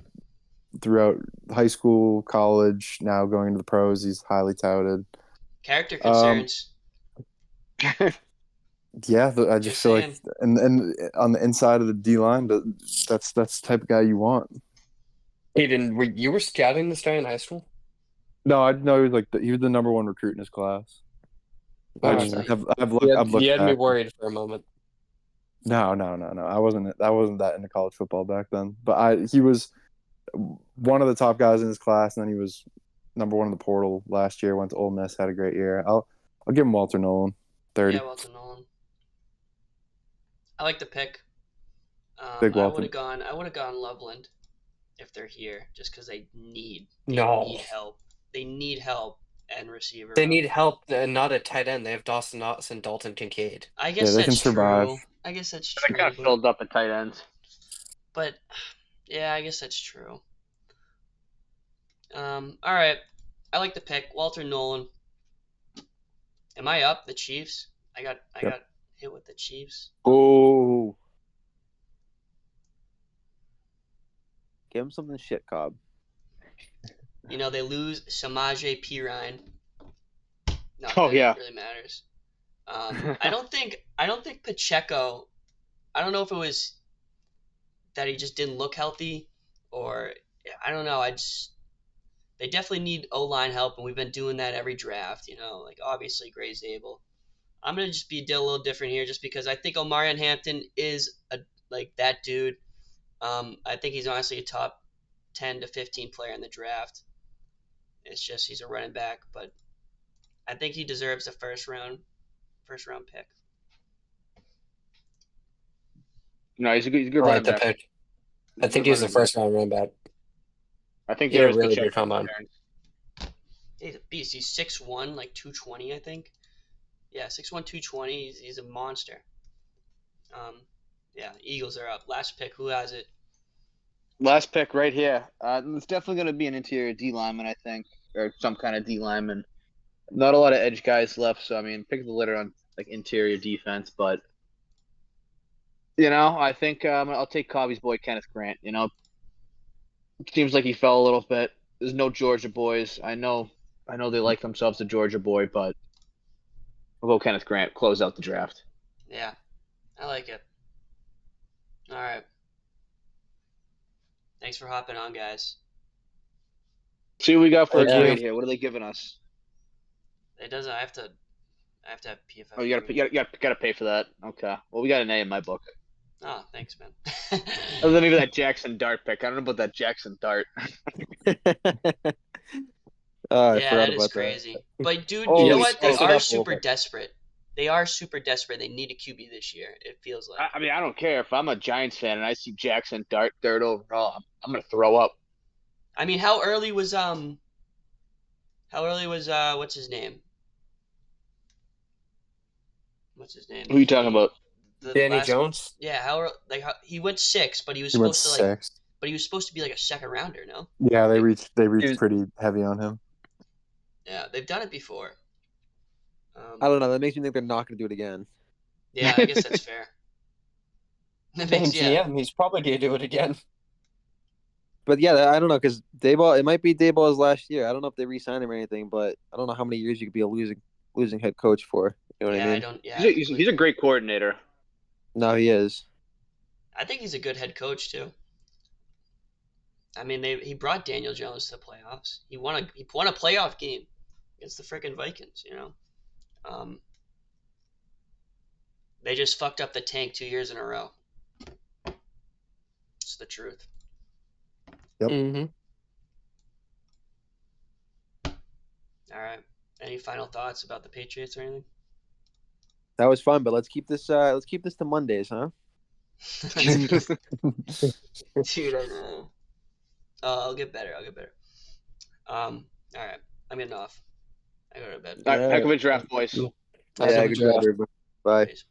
throughout high school, college, now going to the pros. He's highly touted. Character concerns. Yeah, I just Just feel saying. like, and on the inside of the D line, that's the type of guy you want. Aiden, you were scouting this guy in high school? No, I know he was he was the number one recruit in his class. Oh, I just okay. I've You looked had me back. worried for a moment. No. I wasn't that into college football back then. But he was one of the top guys in his class, and then he was number one in the portal last year. Went to Ole Miss, had a great year. I'll give him Walter Nolan, 30. Yeah, Walter Nolan. I like the pick. Big I Walter. would have gone Loveland if they're here, just because they need help. They need help and receiver. They need help and not a tight end. They have Dawson Knox and Dalton Kincaid. I guess they can that's survive. true. I guess that's They true. kind of filled up at tight ends. But yeah, I guess that's true. All right. I like the pick, Walter Nolan. Am I up? The Chiefs. I got hit with the Chiefs. Oh, give him something shit, Cobb. You know, they lose Samaje Perine. Not Oh, that yeah. it really matters. I don't think Pacheco. I don't know if it was that he just didn't look healthy, or I don't know. They definitely need O-line help, and we've been doing that every draft. You know, like obviously Gray's able. I'm gonna just be a little different here, just because I think Omarion Hampton is like that dude. I think he's honestly a top 10 to 15 player in the draft. It's just he's a running back, but I think he deserves a first round pick. No, he's a good I like running the back. pick. I Good think he's the running back. first round running back. I think He there had is a really Pacheco good combine. concerns. He's a beast. He's 6'1", like 220, I think. Yeah, 6'1", 220. He's a monster. Yeah, Eagles are up. Last pick. Who has it? Last pick right here. It's definitely going to be an interior D lineman, I think, or some kind of D lineman. Not a lot of edge guys left, so I mean, pick the litter on like interior defense. But I think I'll take Cobby's boy Kenneth Grant. Seems like he fell a little bit. There's no Georgia boys. I know they like themselves a Georgia boy, but we'll go Kenneth Grant. Close out the draft. Yeah, I like it. All right. Thanks for hopping on, guys. See what we got for Thank a you. grade here. What are they giving us? It doesn't. I have to have PFF. Oh, you gotta pay for that. Okay. Well, we got an A in my book. Oh, thanks, man. Other than even that Jackson Dart pick, I don't know about that Jackson Dart. Oh, I Yeah, forgot that is about crazy. But dude, Oh, you know yeah, what? They spice it are up a super little bit. desperate. They are super desperate. They need a QB this year. It feels like. I mean, I don't care if I'm a Giants fan and I see Jackson Dart third overall. I'm gonna throw up. I mean, how early was what's his name? What's his name? Who are you talking about? The Danny last, Jones. yeah, he went 6, but he was He went supposed to like, 6. but he was supposed to be like a second rounder. No. Yeah, they reached was- pretty heavy on him. Yeah, they've done it before. I don't know. That makes me think they're not going to do it again. Yeah, I guess that's fair. That Same makes yeah. GM. He's probably gonna do it again. But yeah, I don't know because Dayball. It might be Dayball's last year. I don't know if they re-signed him or anything, but I don't know how many years you could be a losing head coach for. You know what Yeah, I I mean? don't. Yeah, He's a great coordinator. No, he is. I think he's a good head coach too. I mean, he brought Daniel Jones to the playoffs. He won a playoff game against the freaking Vikings. Um, they just fucked up the tank 2 years in a row. It's the truth. Yep. Mm-hmm. All right. Any final thoughts about the Patriots or anything? That was fun, but let's keep this to Mondays, huh? Dude, I know. I'll get better. All right. I'm getting off. I go to bed. All right, Yeah. heck of a draft, boys. Cool. Yeah, Have a good draft. job, everybody. Bye. Peace.